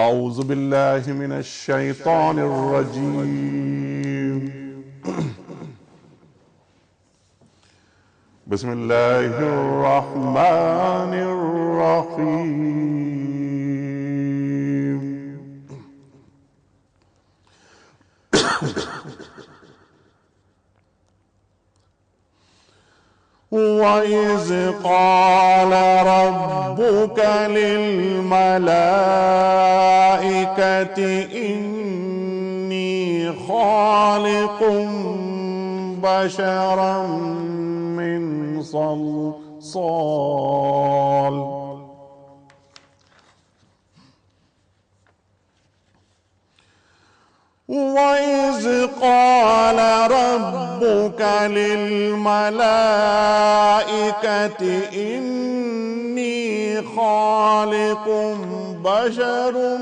اعوذ باللہ من الشیطان الرجیم بسم اللہ الرحمن الرحیم وَإِذْ قَالَ رَبُّكَ لِلْمَلَائِكَةِ إِنِّي خَالِقٌ بَشَرًا مِّن صَلْصَالٍ وَإِذْ قَالَ رَبُّكَ لِلْمَلَائِكَةِ إِنِّي خَالِقٌ بَشَرًا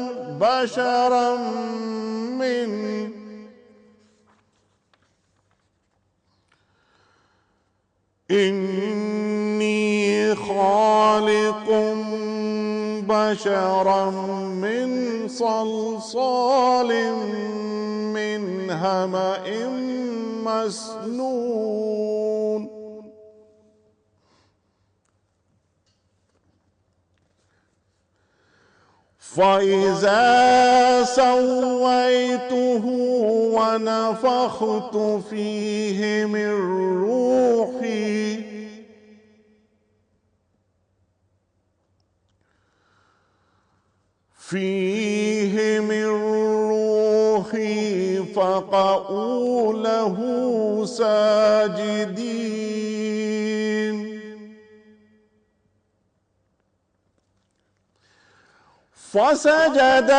مِّن صَلْصَالٍ مِّنْ حَمَإٍ مَّسْنُونٍ فَإِذَا سَوَّيْتُهُ وَنَفَخْتُ فِيهِ مِن روحي فقعوا له ساجدين فسجد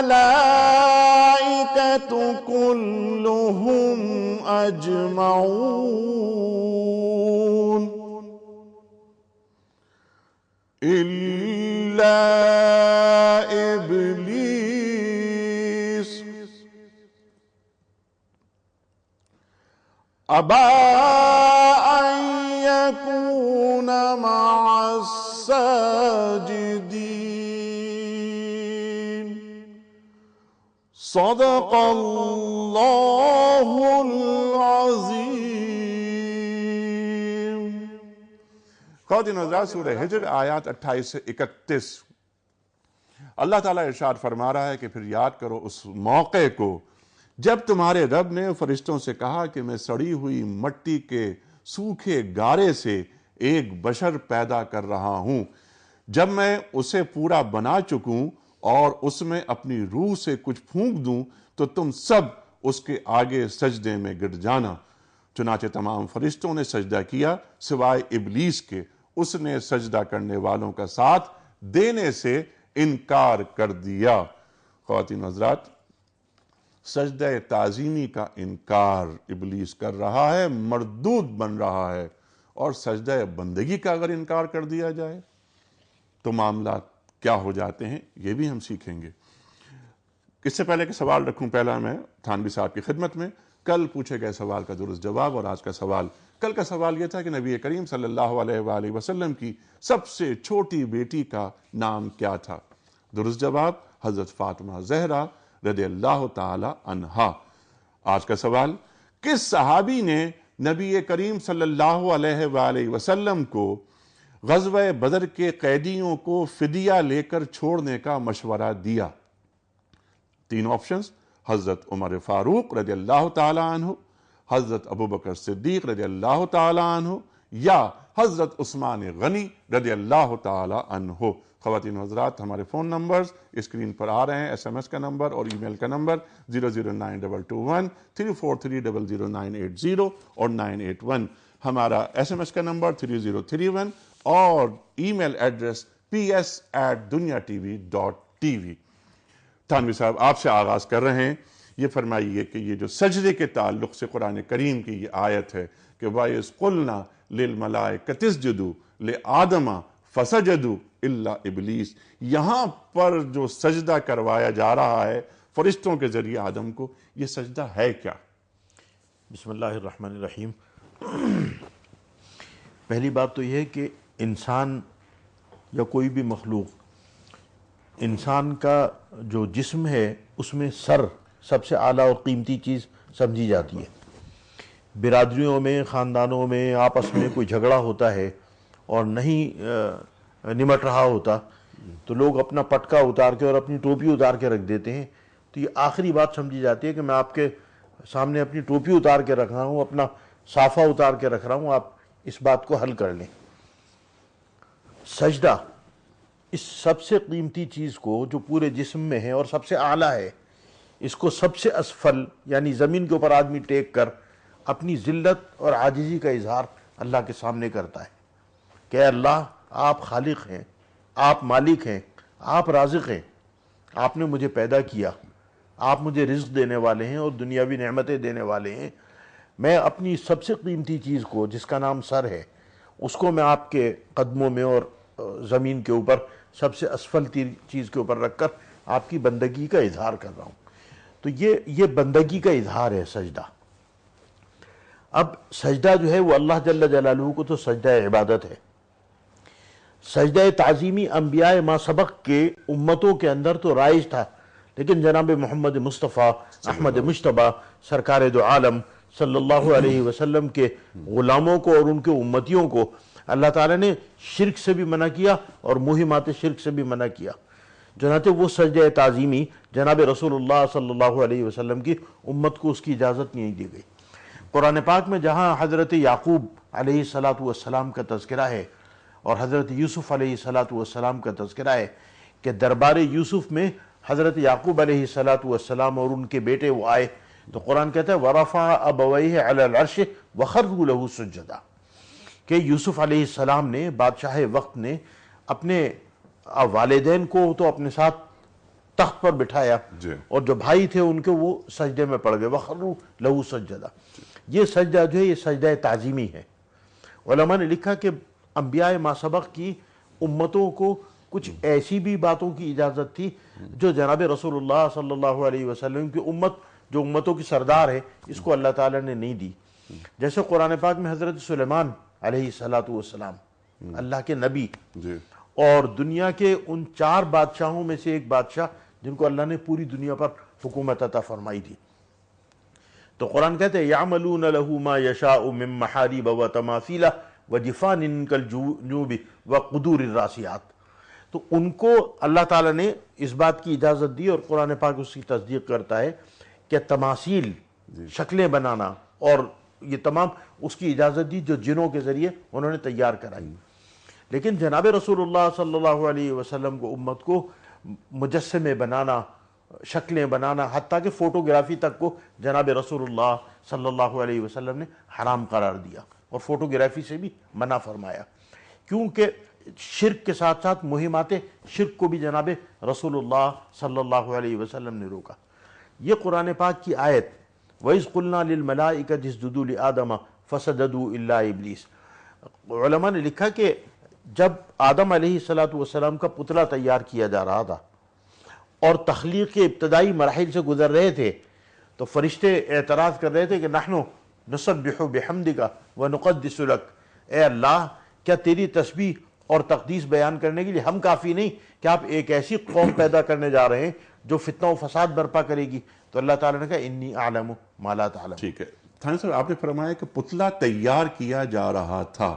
الملائكة كلهم أجمعون إلا إبليس أبى أن يكون مع الساجدين صدق الله العظيم. خواتین حضرات، سورہ ہجر آیات 28 سے 31. اللہ تعالیٰ ارشاد فرما رہا ہے کہ پھر یاد کرو اس موقع کو جب تمہارے رب نے فرشتوں سے کہا کہ میں سڑی ہوئی مٹی کے سوکھے گارے سے ایک بشر پیدا کر رہا ہوں. جب میں اسے پورا بنا چکوں اور اس میں اپنی روح سے کچھ پھونک دوں تو تم سب اس کے آگے سجدے میں گر جانا. چنانچہ تمام فرشتوں نے سجدہ کیا سوائے ابلیس کے. اس نے سجدہ کرنے والوں کا ساتھ دینے سے انکار کر دیا. خواتین حضرات، سجدہ تعظیمی کا انکار ابلیس کر رہا ہے، مردود بن رہا ہے. اور سجدہ بندگی کا اگر انکار کر دیا جائے تو معاملات کیا ہو جاتے ہیں، یہ بھی ہم سیکھیں گے. اس سے پہلے کہ سوال رکھوں، پہلا میں تھانوی صاحب کی خدمت میں کل پوچھے گئے سوال کا درست جواب اور آج کا سوال. کل کا سوال یہ تھا کہ نبی کریم صلی اللہ علیہ وآلہ وسلم کی سب سے چھوٹی بیٹی کا نام کیا تھا؟ درست جواب حضرت فاطمہ زہرا رضی اللہ تعالی عنہا. آج کا سوال، کس صحابی نے نبی کریم صلی اللہ علیہ وآلہ وسلم کو غزوہ بدر کے قیدیوں کو فدیہ لے کر چھوڑنے کا مشورہ دیا؟ تین آپشنز: حضرت عمر فاروق رضی اللہ تعالی عنہ، حضرت ابوبکر صدیق رضی اللہ تعالی عنہ، یا حضرت عثمان غنی رضی اللہ تعالی عنہ. خواتین و حضرات، ہمارے فون نمبرز اسکرین پر آ رہے ہیں. ایس ایم ایس کا نمبر اور ای میل کا نمبر 009221343000980 اور 981. ہمارا ایس ایم ایس کا نمبر 3031 اور ای میل ایڈریس ps@dunyatv.tv. تھانوی صاحب، آپ سے آغاز کر رہے ہیں. یہ فرمائیے کہ یہ جو سجدے کے تعلق سے قرآن کریم کی یہ آیت ہے کہ وَإِذْ قُلْنَا لِلْمَلَائِكَةِ اسْجُدُوا لِآدَمَ فَسَجَدُوا إِلَّا إِبْلِيسَ، یہاں پر جو سجدہ کروایا جا رہا ہے فرشتوں کے ذریعے آدم کو، یہ سجدہ ہے کیا؟ بسم اللہ الرحمن الرحیم. پہلی بات تو یہ ہے کہ انسان یا کوئی بھی مخلوق، انسان کا جو جسم ہے اس میں سر سب سے اعلیٰ اور قیمتی چیز سمجھی جاتی ہے۔ برادریوں میں، خاندانوں میں آپس میں کوئی جھگڑا ہوتا ہے اور نہیں نمٹ رہا ہوتا تو لوگ اپنا پٹکا اتار کے اور اپنی ٹوپی اتار کے رکھ دیتے ہیں، تو یہ آخری بات سمجھی جاتی ہے کہ میں آپ کے سامنے اپنی ٹوپی اتار کے رکھ رہا ہوں، اپنا صافہ اتار کے رکھ رہا ہوں، آپ اس بات کو حل کر لیں۔ سجدہ اس سب سے قیمتی چیز کو جو پورے جسم میں ہے اور سب سے اعلیٰ ہے، اس کو سب سے اسفل یعنی زمین کے اوپر آدمی ٹیک کر اپنی ذلت اور عاجزی کا اظہار اللہ کے سامنے کرتا ہے کہ اے اللہ، آپ خالق ہیں، آپ مالک ہیں، آپ رازق ہیں، آپ نے مجھے پیدا کیا، آپ مجھے رزق دینے والے ہیں اور دنیاوی نعمتیں دینے والے ہیں، میں اپنی سب سے قیمتی چیز کو جس کا نام سر ہے اس کو میں آپ کے قدموں میں اور زمین کے اوپر سب سے اسفل چیز کے اوپر رکھ کر آپ کی بندگی کا اظہار کر رہا ہوں۔ تو یہ بندگی کا اظہار ہے سجدہ۔ اب سجدہ جو ہے وہ اللہ جل جلالہ کو تو سجدہ عبادت ہے۔ سجدہ تعظیمی انبیاء ما سبق کے امتوں کے اندر تو رائج تھا، لیکن جناب محمد مصطفیٰ احمد مجتبیٰ سرکار دو عالم صلی اللہ علیہ وسلم کے غلاموں کو اور ان کے امتیوں کو اللہ تعالیٰ نے شرک سے بھی منع کیا اور مہمات شرک سے بھی منع کیا، چنانچہ وہ سجدہ تعظیمی جناب رسول اللہ صلی اللہ علیہ وسلم کی امت کو اس کی اجازت نہیں دی گئی۔ قرآن پاک میں جہاں حضرت یعقوب علیہ السلام کا تذکرہ ہے اور حضرت یوسف علیہ السلام کا تذکرہ ہے کہ دربار یوسف میں حضرت یعقوب علیہ السلام اور ان کے بیٹے وہ آئے، تو قرآن کہتا ہے وَرَفَعَ أَبَوَيْهِ عَلَى الْعَرْشِ وَخَرُّوا لَهُ سُجَّدًا، کہ یوسف علیہ السلام نے، بادشاہ وقت نے اپنے والدین کو تو اپنے ساتھ تخت پر بٹھایا اور جو بھائی تھے ان کے وہ سجدے میں پڑ گئے، وَخَرُّوا لَهُ سُجَّدًا۔ یہ سجدہ جو ہے یہ سجدہ تعظیمی ہے۔ علماء نے لکھا کہ انبیاء ما سبق کی امتوں کو کچھ ایسی بھی باتوں کی اجازت تھی جو جناب رسول اللہ صلی اللہ علیہ وسلم کی امت جو امتوں کی سردار ہے اس کو اللہ تعالیٰ نے نہیں دی۔ جیسے قرآن پاک میں حضرت سلیمان علیہ السلام اللہ کے نبی اور دنیا کے ان 4 بادشاہوں میں سے ایک بادشاہ جن کو اللہ نے پوری دنیا پر حکومت عطا فرمائی تھی، تو قرآن کہتے ہیں یعملون له ما یشاء من محارب وتماثیل وجفان کالجنوب وقدور الراسیات، تو ان کو اللہ تعالیٰ نے اس بات کی اجازت دی اور قرآن پاک اس کی تصدیق کرتا ہے کہ تماثیل شکلیں بنانا اور یہ تمام اس کی اجازت دی جو جنوں کے ذریعے انہوں نے تیار کرائی، لیکن جناب رسول اللہ صلی اللہ علیہ وسلم کو امت کو مجسمے بنانا، شکلیں بنانا، حتیٰ کہ فوٹوگرافی تک کو جناب رسول اللہ صلی اللہ علیہ وسلم نے حرام قرار دیا اور فوٹوگرافی سے بھی منع فرمایا، کیونکہ شرک کے ساتھ ساتھ مہمات شرک کو بھی جناب رسول اللہ صلی اللہ علیہ وسلم نے روکا۔ یہ قرآن پاک کی آیت وَإِذْ قُلْنَا لِلْمَلَائِكَةِ اسْجُدُوا لِآدَمَ فَسَجَدُوا إِلَّا إِبْلِيسَ، علماء نے لکھا کہ جب آدم علیہ السلام کا پتلا تیار کیا جا رہا تھا اور تخلیق کے ابتدائی مراحل سے گزر رہے تھے تو فرشتے اعتراض کر رہے تھے کہ نحن نسبح بحمدک ونقدس لک، اے اللہ کیا تیری تسبیح اور تقدیس بیان کرنے کے لیے ہم کافی نہیں کہ آپ ایک ایسی قوم پیدا کرنے جا رہے ہیں جو فتنہ و فساد برپا کرے گی؟ تو اللہ تعالیٰ نے کہا انی اعلم ما لا تعلم۔ ٹھیک ہے تھانوی صاحب، آپ نے فرمایا کہ پتلا تیار کیا جا رہا تھا،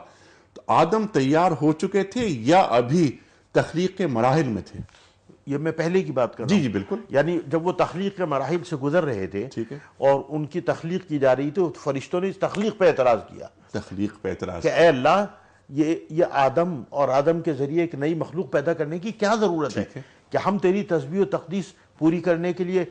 تو آدم تیار ہو چکے تھے یا ابھی تخلیق کے مراحل میں تھے؟ یہ میں پہلے کی بات کر رہا ہوں۔ جی بالکل، یعنی جب وہ تخلیق کے مراحل سے گزر رہے تھے اور ان کی تخلیق کی جا رہی تھی، فرشتوں نے اس تخلیق پہ اعتراض کیا، تخلیق پہ اعتراض کہ اے اللہ یہ آدم اور آدم کے ذریعے ایک نئی مخلوق پیدا کرنے کی کیا ضرورت ہے کہ ہم تیری تسبیح و تقدیس پوری کرنے کے لیے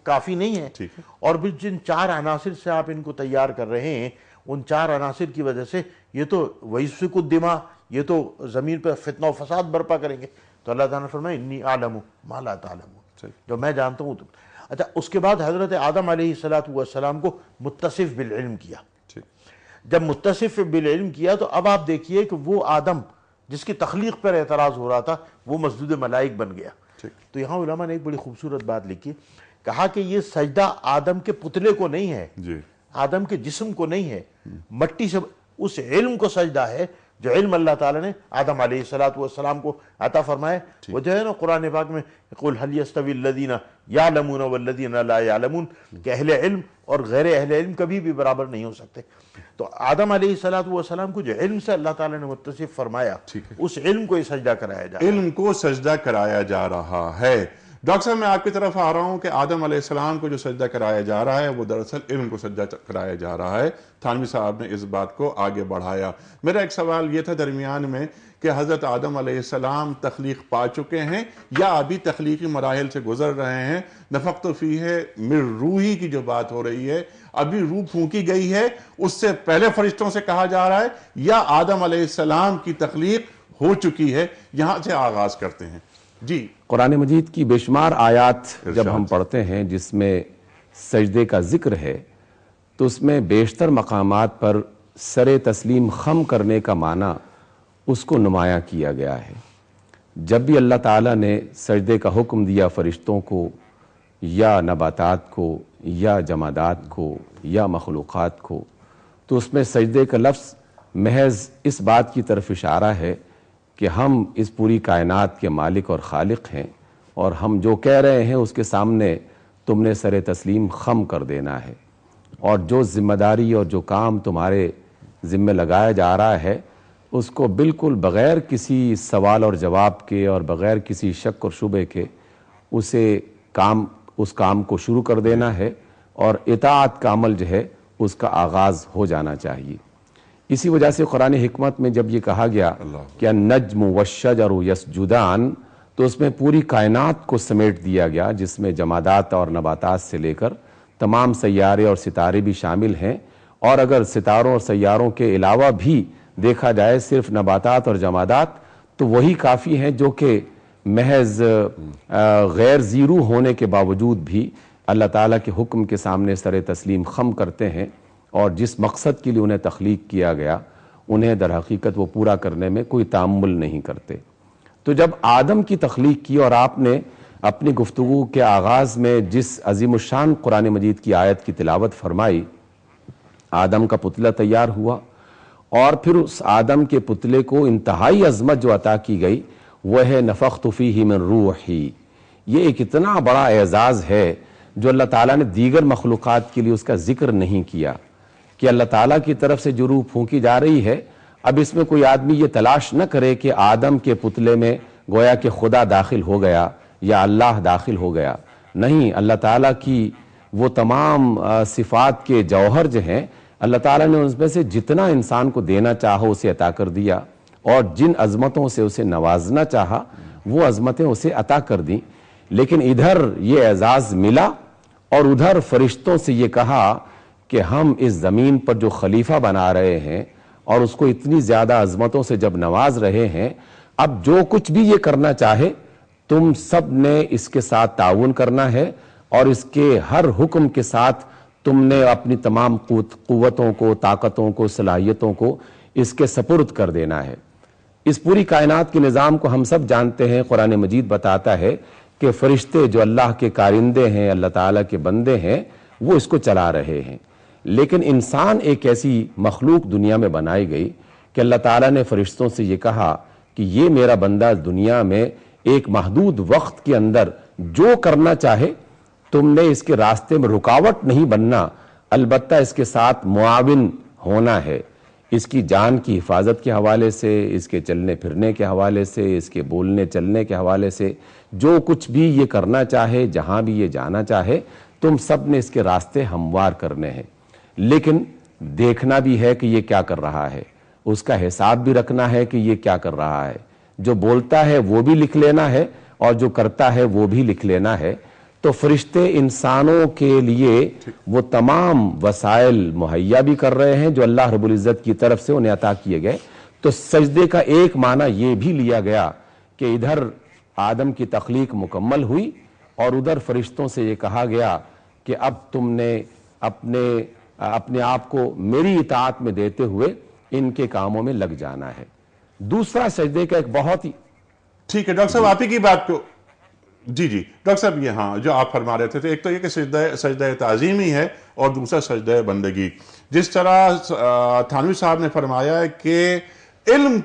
کافی نہیں ہے، اور بھی جن 4 عناصر سے آپ ان کو تیار کر رہے ہیں ان 4 عناصر کی وجہ سے یہ تو وَيَسْفِكُ الدِّمَاء، یہ تو زمین پہ فتنہ و فساد برپا کریں گے۔ تو اللہ تعالیٰ نے فرمایا انی اعلم ما لا تعلمون، جو میں جانتا ہوں تم۔ اچھا، اس کے بعد حضرت آدم علیہ السلام کو متصف بالعلم کیا۔ جب متصف بالعلم کیا تو اب آپ دیکھیے کہ وہ آدم جس کی تخلیق پر اعتراض ہو رہا تھا وہ مسجود ملائک بن گیا۔ تو یہاں علماء نے ایک بڑی خوبصورت بات لکھی، کہا کہ یہ سجدہ آدم کے پتلے کو نہیں ہے، آدم کے جسم کو نہیں ہے، مٹی سے اس علم کو سجدہ ہے جو علم اللہ تعالیٰ نے آدم علیہ السلام کو عطا فرمائے، وہ جو ہے نا قرآن پاک میں قُلْ هَلْ يَسْتَوِي الَّذِينَ يَعْلَمُونَ وَالَّذِينَ لَا يَعْلَمُونَ، کہ اہل علم اور غیر اہل علم کبھی بھی برابر نہیں ہو سکتے. تو آدم علیہ السلام کو جو علم سے اللہ تعالیٰ نے متصف فرمایا، اس علم کو سجدہ کرایا جا رہا ہے. علم کو سجدہ کرایا جا رہا ہے. ڈاکٹر صاحب میں آپ کی طرف آ رہا ہوں کہ آدم علیہ السلام کو جو سجدہ کرایا جا رہا ہے وہ دراصل علم کو سجدہ کرایا جا رہا ہے. تھانوی صاحب نے اس بات کو آگے بڑھایا. میرا ایک سوال یہ تھا درمیان میں کہ حضرت آدم علیہ السلام تخلیق پا چکے ہیں یا ابھی تخلیقی مراحل سے گزر رہے ہیں؟ نفخت فیہ من روحی کی جو بات ہو رہی ہے، ابھی روح پھونکی گئی ہے، اس سے پہلے فرشتوں سے کہا جا رہا ہے، یا آدم علیہ السلام کی تخلیق ہو چکی ہے؟ یہاں سے آغاز کرتے ہیں. جی. قرآن مجید کی بے شمار آیات جب ہم پڑھتے ہیں جس میں سجدے کا ذکر ہے تو اس میں بیشتر مقامات پر سر تسلیم خم کرنے کا معنی اس کو نمایاں کیا گیا ہے. جب بھی اللہ تعالیٰ نے سجدے کا حکم دیا فرشتوں کو یا نباتات کو یا جمادات کو یا مخلوقات کو، تو اس میں سجدے کا لفظ محض اس بات کی طرف اشارہ ہے کہ ہم اس پوری کائنات کے مالک اور خالق ہیں، اور ہم جو کہہ رہے ہیں اس کے سامنے تم نے سر تسلیم خم کر دینا ہے، اور جو ذمہ داری اور جو کام تمہارے ذمہ لگایا جا رہا ہے اس کو بالکل بغیر کسی سوال اور جواب کے اور بغیر کسی شک اور شبے کے اس کام کو شروع کر دینا ہے، اور اطاعت کا عمل جو ہے اس کا آغاز ہو جانا چاہیے. اسی وجہ سے قرآن حکمت میں جب یہ کہا گیا کہ النجم والشجر یسجدان، تو اس میں پوری کائنات کو سمیٹ دیا گیا، جس میں جمادات اور نباتات سے لے کر تمام سیارے اور ستارے بھی شامل ہیں. اور اگر ستاروں اور سیاروں کے علاوہ بھی دیکھا جائے صرف نباتات اور جمادات، تو وہی کافی ہیں جو کہ محض غیر زیرو ہونے کے باوجود بھی اللہ تعالیٰ کے حکم کے سامنے سر تسلیم خم کرتے ہیں، اور جس مقصد کے لیے انہیں تخلیق کیا گیا انہیں در حقیقت وہ پورا کرنے میں کوئی تامل نہیں کرتے. تو جب آدم کی تخلیق کی، اور آپ نے اپنی گفتگو کے آغاز میں جس عظیم الشان قرآن مجید کی آیت کی تلاوت فرمائی، آدم کا پتلہ تیار ہوا، اور پھر اس آدم کے پتلے کو انتہائی عظمت جو عطا کی گئی وہ ہے نفخت فیہ من روحی. یہ ایک اتنا بڑا اعزاز ہے جو اللہ تعالیٰ نے دیگر مخلوقات کے لیے اس کا ذکر نہیں کیا، کہ اللہ تعالیٰ کی طرف سے جو روح پھونکی جا رہی ہے، اب اس میں کوئی آدمی یہ تلاش نہ کرے کہ آدم کے پتلے میں گویا کہ خدا داخل ہو گیا یا اللہ داخل ہو گیا. نہیں، اللہ تعالیٰ کی وہ تمام صفات کے جوہر جو ہیں، اللہ تعالیٰ نے اس میں سے جتنا انسان کو دینا چاہا اسے عطا کر دیا، اور جن عظمتوں سے اسے نوازنا چاہا وہ عظمتیں اسے عطا کر دیں. لیکن ادھر یہ اعزاز ملا، اور ادھر فرشتوں سے یہ کہا کہ ہم اس زمین پر جو خلیفہ بنا رہے ہیں اور اس کو اتنی زیادہ عظمتوں سے جب نواز رہے ہیں، اب جو کچھ بھی یہ کرنا چاہے تم سب نے اس کے ساتھ تعاون کرنا ہے، اور اس کے ہر حکم کے ساتھ تم نے اپنی تمام قوتوں کو، طاقتوں کو، صلاحیتوں کو اس کے سپرد کر دینا ہے. اس پوری کائنات کے نظام کو ہم سب جانتے ہیں. قرآن مجید بتاتا ہے کہ فرشتے جو اللہ کے کارندے ہیں، اللہ تعالیٰ کے بندے ہیں، وہ اس کو چلا رہے ہیں. لیکن انسان ایک ایسی مخلوق دنیا میں بنائی گئی کہ اللہ تعالیٰ نے فرشتوں سے یہ کہا کہ یہ میرا بندہ دنیا میں ایک محدود وقت کے اندر جو کرنا چاہے تم نے اس کے راستے میں رکاوٹ نہیں بننا، البتہ اس کے ساتھ معاون ہونا ہے. اس کی جان کی حفاظت کے حوالے سے، اس کے چلنے پھرنے کے حوالے سے، اس کے بولنے چلنے کے حوالے سے، جو کچھ بھی یہ کرنا چاہے، جہاں بھی یہ جانا چاہے، تم سب نے اس کے راستے ہموار کرنے ہیں. لیکن دیکھنا بھی ہے کہ یہ کیا کر رہا ہے، اس کا حساب بھی رکھنا ہے کہ یہ کیا کر رہا ہے. جو بولتا ہے وہ بھی لکھ لینا ہے، اور جو کرتا ہے وہ بھی لکھ لینا ہے. تو فرشتے انسانوں کے لیے وہ تمام وسائل مہیا بھی کر رہے ہیں جو اللہ رب العزت کی طرف سے انہیں عطا کیے گئے. تو سجدے کا ایک معنی یہ بھی لیا گیا کہ ادھر آدم کی تخلیق مکمل ہوئی، اور ادھر فرشتوں سے یہ کہا گیا کہ اب تم نے اپنے آپ کو میری اطاعت میں دیتے ہوئے ان کے کاموں میں لگ جانا ہے. دوسرا سجدے کا ایک بہت ہی ٹھیک ہے ڈاکٹر صاحب، آپ ہی کی بات کو جی ڈاکٹر صاحب یہ ہاں جو آپ فرما رہے تھے، ایک تو یہ کہ سجدہ تعظیمی ہے اور دوسرا سجدہ بندگی. جس طرح تھانوی صاحب نے فرمایا ہے کہ علم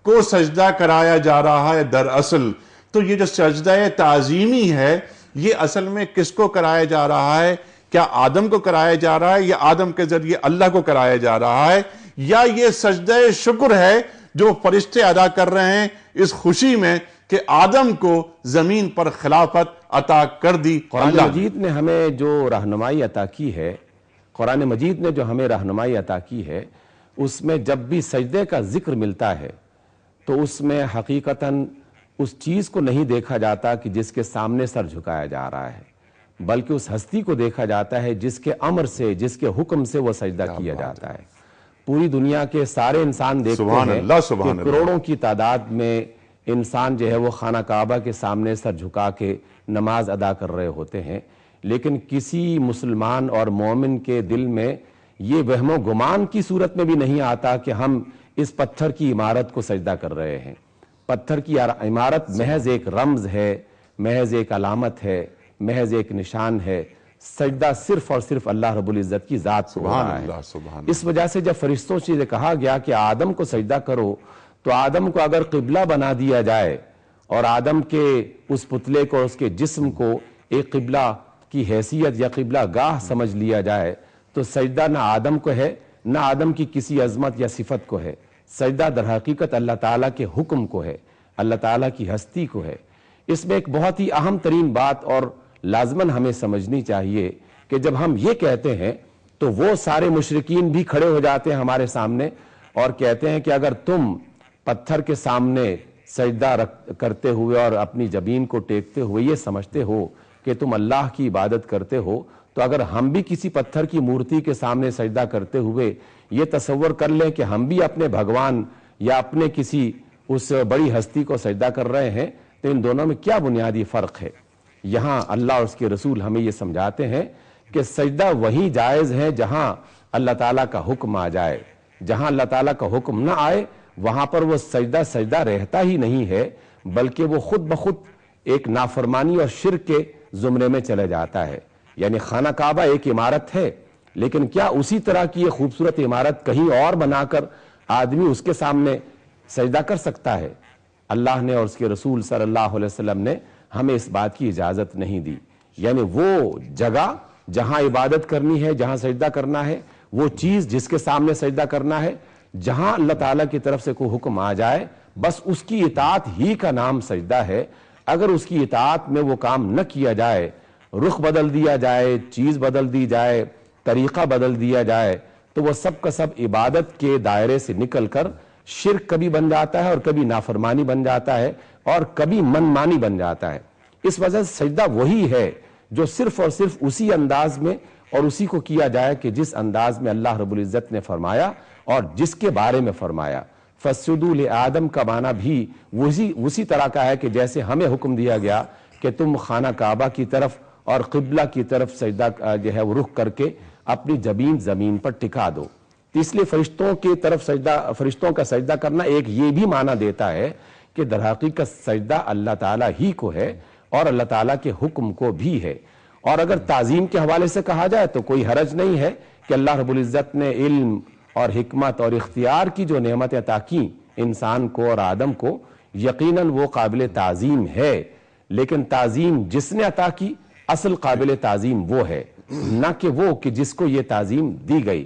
کو سجدہ کرایا جا رہا ہے دراصل، تو یہ جو سجدہ تعظیمی ہے یہ اصل میں کس کو کرایا جا رہا ہے؟ کیا آدم کو کرایا جا رہا ہے، یا آدم کے ذریعے اللہ کو کرایا جا رہا ہے، یا یہ سجدہ شکر ہے جو فرشتے ادا کر رہے ہیں اس خوشی میں کہ آدم کو زمین پر خلافت عطا کر دی؟ قرآن مجید نے ہمیں جو رہنمائی عطا کی ہے، قرآن مجید نے جو ہمیں رہنمائی عطا کی ہے، اس میں جب بھی سجدے کا ذکر ملتا ہے تو اس میں حقیقتاً اس چیز کو نہیں دیکھا جاتا کہ جس کے سامنے سر جھکایا جا رہا ہے، بلکہ اس ہستی کو دیکھا جاتا ہے جس کے امر سے، جس کے حکم سے وہ سجدہ کیا جاتا ہے۔ پوری دنیا کے سارے انسان دیکھتے ہیں کہ کروڑوں کی تعداد میں انسان جو ہے وہ خانہ کعبہ کے سامنے سر جھکا کے نماز ادا کر رہے ہوتے ہیں، لیکن کسی مسلمان اور مومن کے دل میں یہ وہم و گمان کی صورت میں بھی نہیں آتا کہ ہم اس پتھر کی عمارت کو سجدہ کر رہے ہیں۔ پتھر کی عمارت محض ایک رمز ہے، محض ایک علامت ہے، محض ایک نشان ہے۔ سجدہ صرف اور صرف اللہ رب العزت کی ذات کو ہو رہا ہے۔ اس وجہ سے جب فرشتوں سے کہا گیا کہ آدم کو سجدہ کرو، تو آدم کو اگر قبلہ بنا دیا جائے اور آدم کے اس پتلے کو، اس کے جسم کو ایک قبلہ کی حیثیت یا قبلہ گاہ سمجھ لیا جائے، تو سجدہ نہ آدم کو ہے، نہ آدم کی کسی عظمت یا صفت کو ہے۔ سجدہ در حقیقت اللہ تعالیٰ کے حکم کو ہے، اللہ تعالیٰ کی ہستی کو ہے۔ اس میں ایک بہت ہی اہم ترین بات اور لازماً ہمیں سمجھنی چاہیے کہ جب ہم یہ کہتے ہیں تو وہ سارے مشرکین بھی کھڑے ہو جاتے ہیں ہمارے سامنے اور کہتے ہیں کہ اگر تم پتھر کے سامنے سجدہ کرتے ہوئے اور اپنی جبین کو ٹیکتے ہوئے یہ سمجھتے ہو کہ تم اللہ کی عبادت کرتے ہو، تو اگر ہم بھی کسی پتھر کی مورتی کے سامنے سجدہ کرتے ہوئے یہ تصور کر لیں کہ ہم بھی اپنے بھگوان یا اپنے کسی اس بڑی ہستی کو سجدہ کر رہے ہیں، تو ان دونوں میں کیا بنیادی فرق ہے؟ یہاں اللہ اور اس کے رسول ہمیں یہ سمجھاتے ہیں کہ سجدہ وہی جائز ہے جہاں اللہ تعالیٰ کا حکم آ جائے۔ جہاں اللہ تعالیٰ کا حکم نہ آئے وہاں پر وہ سجدہ رہتا ہی نہیں ہے، بلکہ وہ خود بخود ایک نافرمانی اور شرک کے زمرے میں چلے جاتا ہے۔ یعنی خانہ کعبہ ایک عمارت ہے، لیکن کیا اسی طرح کی یہ خوبصورت عمارت کہیں اور بنا کر آدمی اس کے سامنے سجدہ کر سکتا ہے؟ اللہ نے اور اس کے رسول صلی اللہ علیہ وسلم نے ہمیں اس بات کی اجازت نہیں دی۔ یعنی وہ جگہ جہاں عبادت کرنی ہے، جہاں سجدہ کرنا ہے، وہ چیز جس کے سامنے سجدہ کرنا ہے، جہاں اللہ تعالیٰ کی طرف سے کوئی حکم آ جائے بس اس کی اطاعت ہی کا نام سجدہ ہے۔ اگر اس کی اطاعت میں وہ کام نہ کیا جائے، رخ بدل دیا جائے، چیز بدل دی جائے، طریقہ بدل دیا جائے، تو وہ سب کا سب عبادت کے دائرے سے نکل کر شرک کبھی بن جاتا ہے اور کبھی نافرمانی بن جاتا ہے اور کبھی من مانی بن جاتا ہے۔ اس وجہ سے سجدہ وہی ہے جو صرف اور صرف اسی انداز میں اور اسی کو کیا جائے کہ جس انداز میں اللہ رب العزت نے فرمایا اور جس کے بارے میں فرمایا۔ فَاسْجُدُوا لِآدَمَ کا معنی بھی اسی طرح کا ہے کہ جیسے ہمیں حکم دیا گیا کہ تم خانہ کعبہ کی طرف اور قبلہ کی طرف سجدہ جو ہے وہ رخ کر کے اپنی جبین زمین پر ٹکا دو۔ اس لیے فرشتوں کی طرف فرشتوں کا سجدہ کرنا ایک یہ بھی معنی دیتا ہے کہ در حقیقت سجدہ اللہ تعالیٰ ہی کو ہے اور اللہ تعالیٰ کے حکم کو بھی ہے۔ اور اگر تعظیم کے حوالے سے کہا جائے تو کوئی حرج نہیں ہے کہ اللہ رب العزت نے علم اور حکمت اور اختیار کی جو نعمت عطا کی انسان کو اور آدم کو، یقیناً وہ قابل تعظیم ہے، لیکن تعظیم جس نے عطا کی اصل قابل تعظیم وہ ہے، نہ کہ وہ کہ جس کو یہ تعظیم دی گئی۔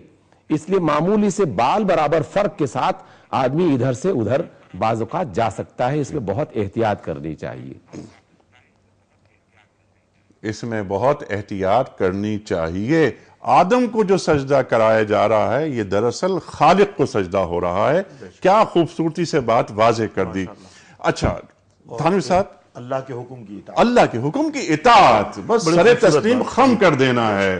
اس لیے معمولی سے بال برابر فرق کے ساتھ آدمی ادھر سے ادھر بعض اوقات جا سکتا ہے، اس میں بہت احتیاط کرنی چاہیے۔ اس میں بہت احتیاط کرنی چاہیے۔ آدم کو جو سجدہ کرایا جا رہا ہے یہ دراصل خالق کو سجدہ ہو رہا ہے۔ کیا خوبصورتی سے بات واضح کر دی۔ اچھا تھانوی صاحب، اللہ کے حکم کی اطاعت، اللہ کے حکم کی اطاعت، بس سر تسلیم خم کر دینا ہے،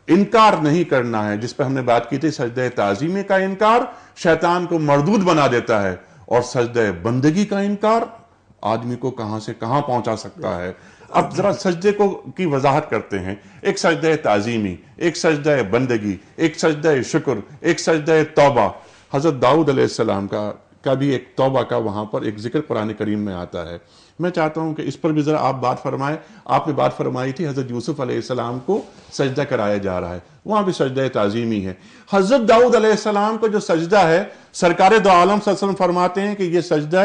انکار نہیں کرنا ہے۔ جس پہ ہم نے بات کی تھی سجدہ تعظیمی کا انکار شیطان کو مردود بنا دیتا ہے، اور سجدہ بندگی کا انکار آدمی کو کہاں سے کہاں پہنچا سکتا ہے۔ اب ذرا سجدے کی وضاحت کرتے ہیں۔ ایک سجدہ تعظیمی، ایک سجدہ بندگی، ایک سجدہ شکر، ایک سجدہ توبہ۔ حضرت داؤد علیہ السلام کا کا بھی ایک توبہ کا وہاں پر ایک ذکر قرآن کریم میں آتا ہے. میں چاہتا ہوں کہ اس پر بھی ذرا آپ بات فرمائیں. آپ نے بات فرمائی تھی حضرت یوسف علیہ السلام کو سجدہ کرایا جا رہا ہے, وہاں بھی سجدہ تعظیمی ہے. حضرت داؤد علیہ السلام کو جو سجدہ ہے, سرکار دو عالم صلی اللہ علیہ وسلم فرماتے ہیں کہ یہ سجدہ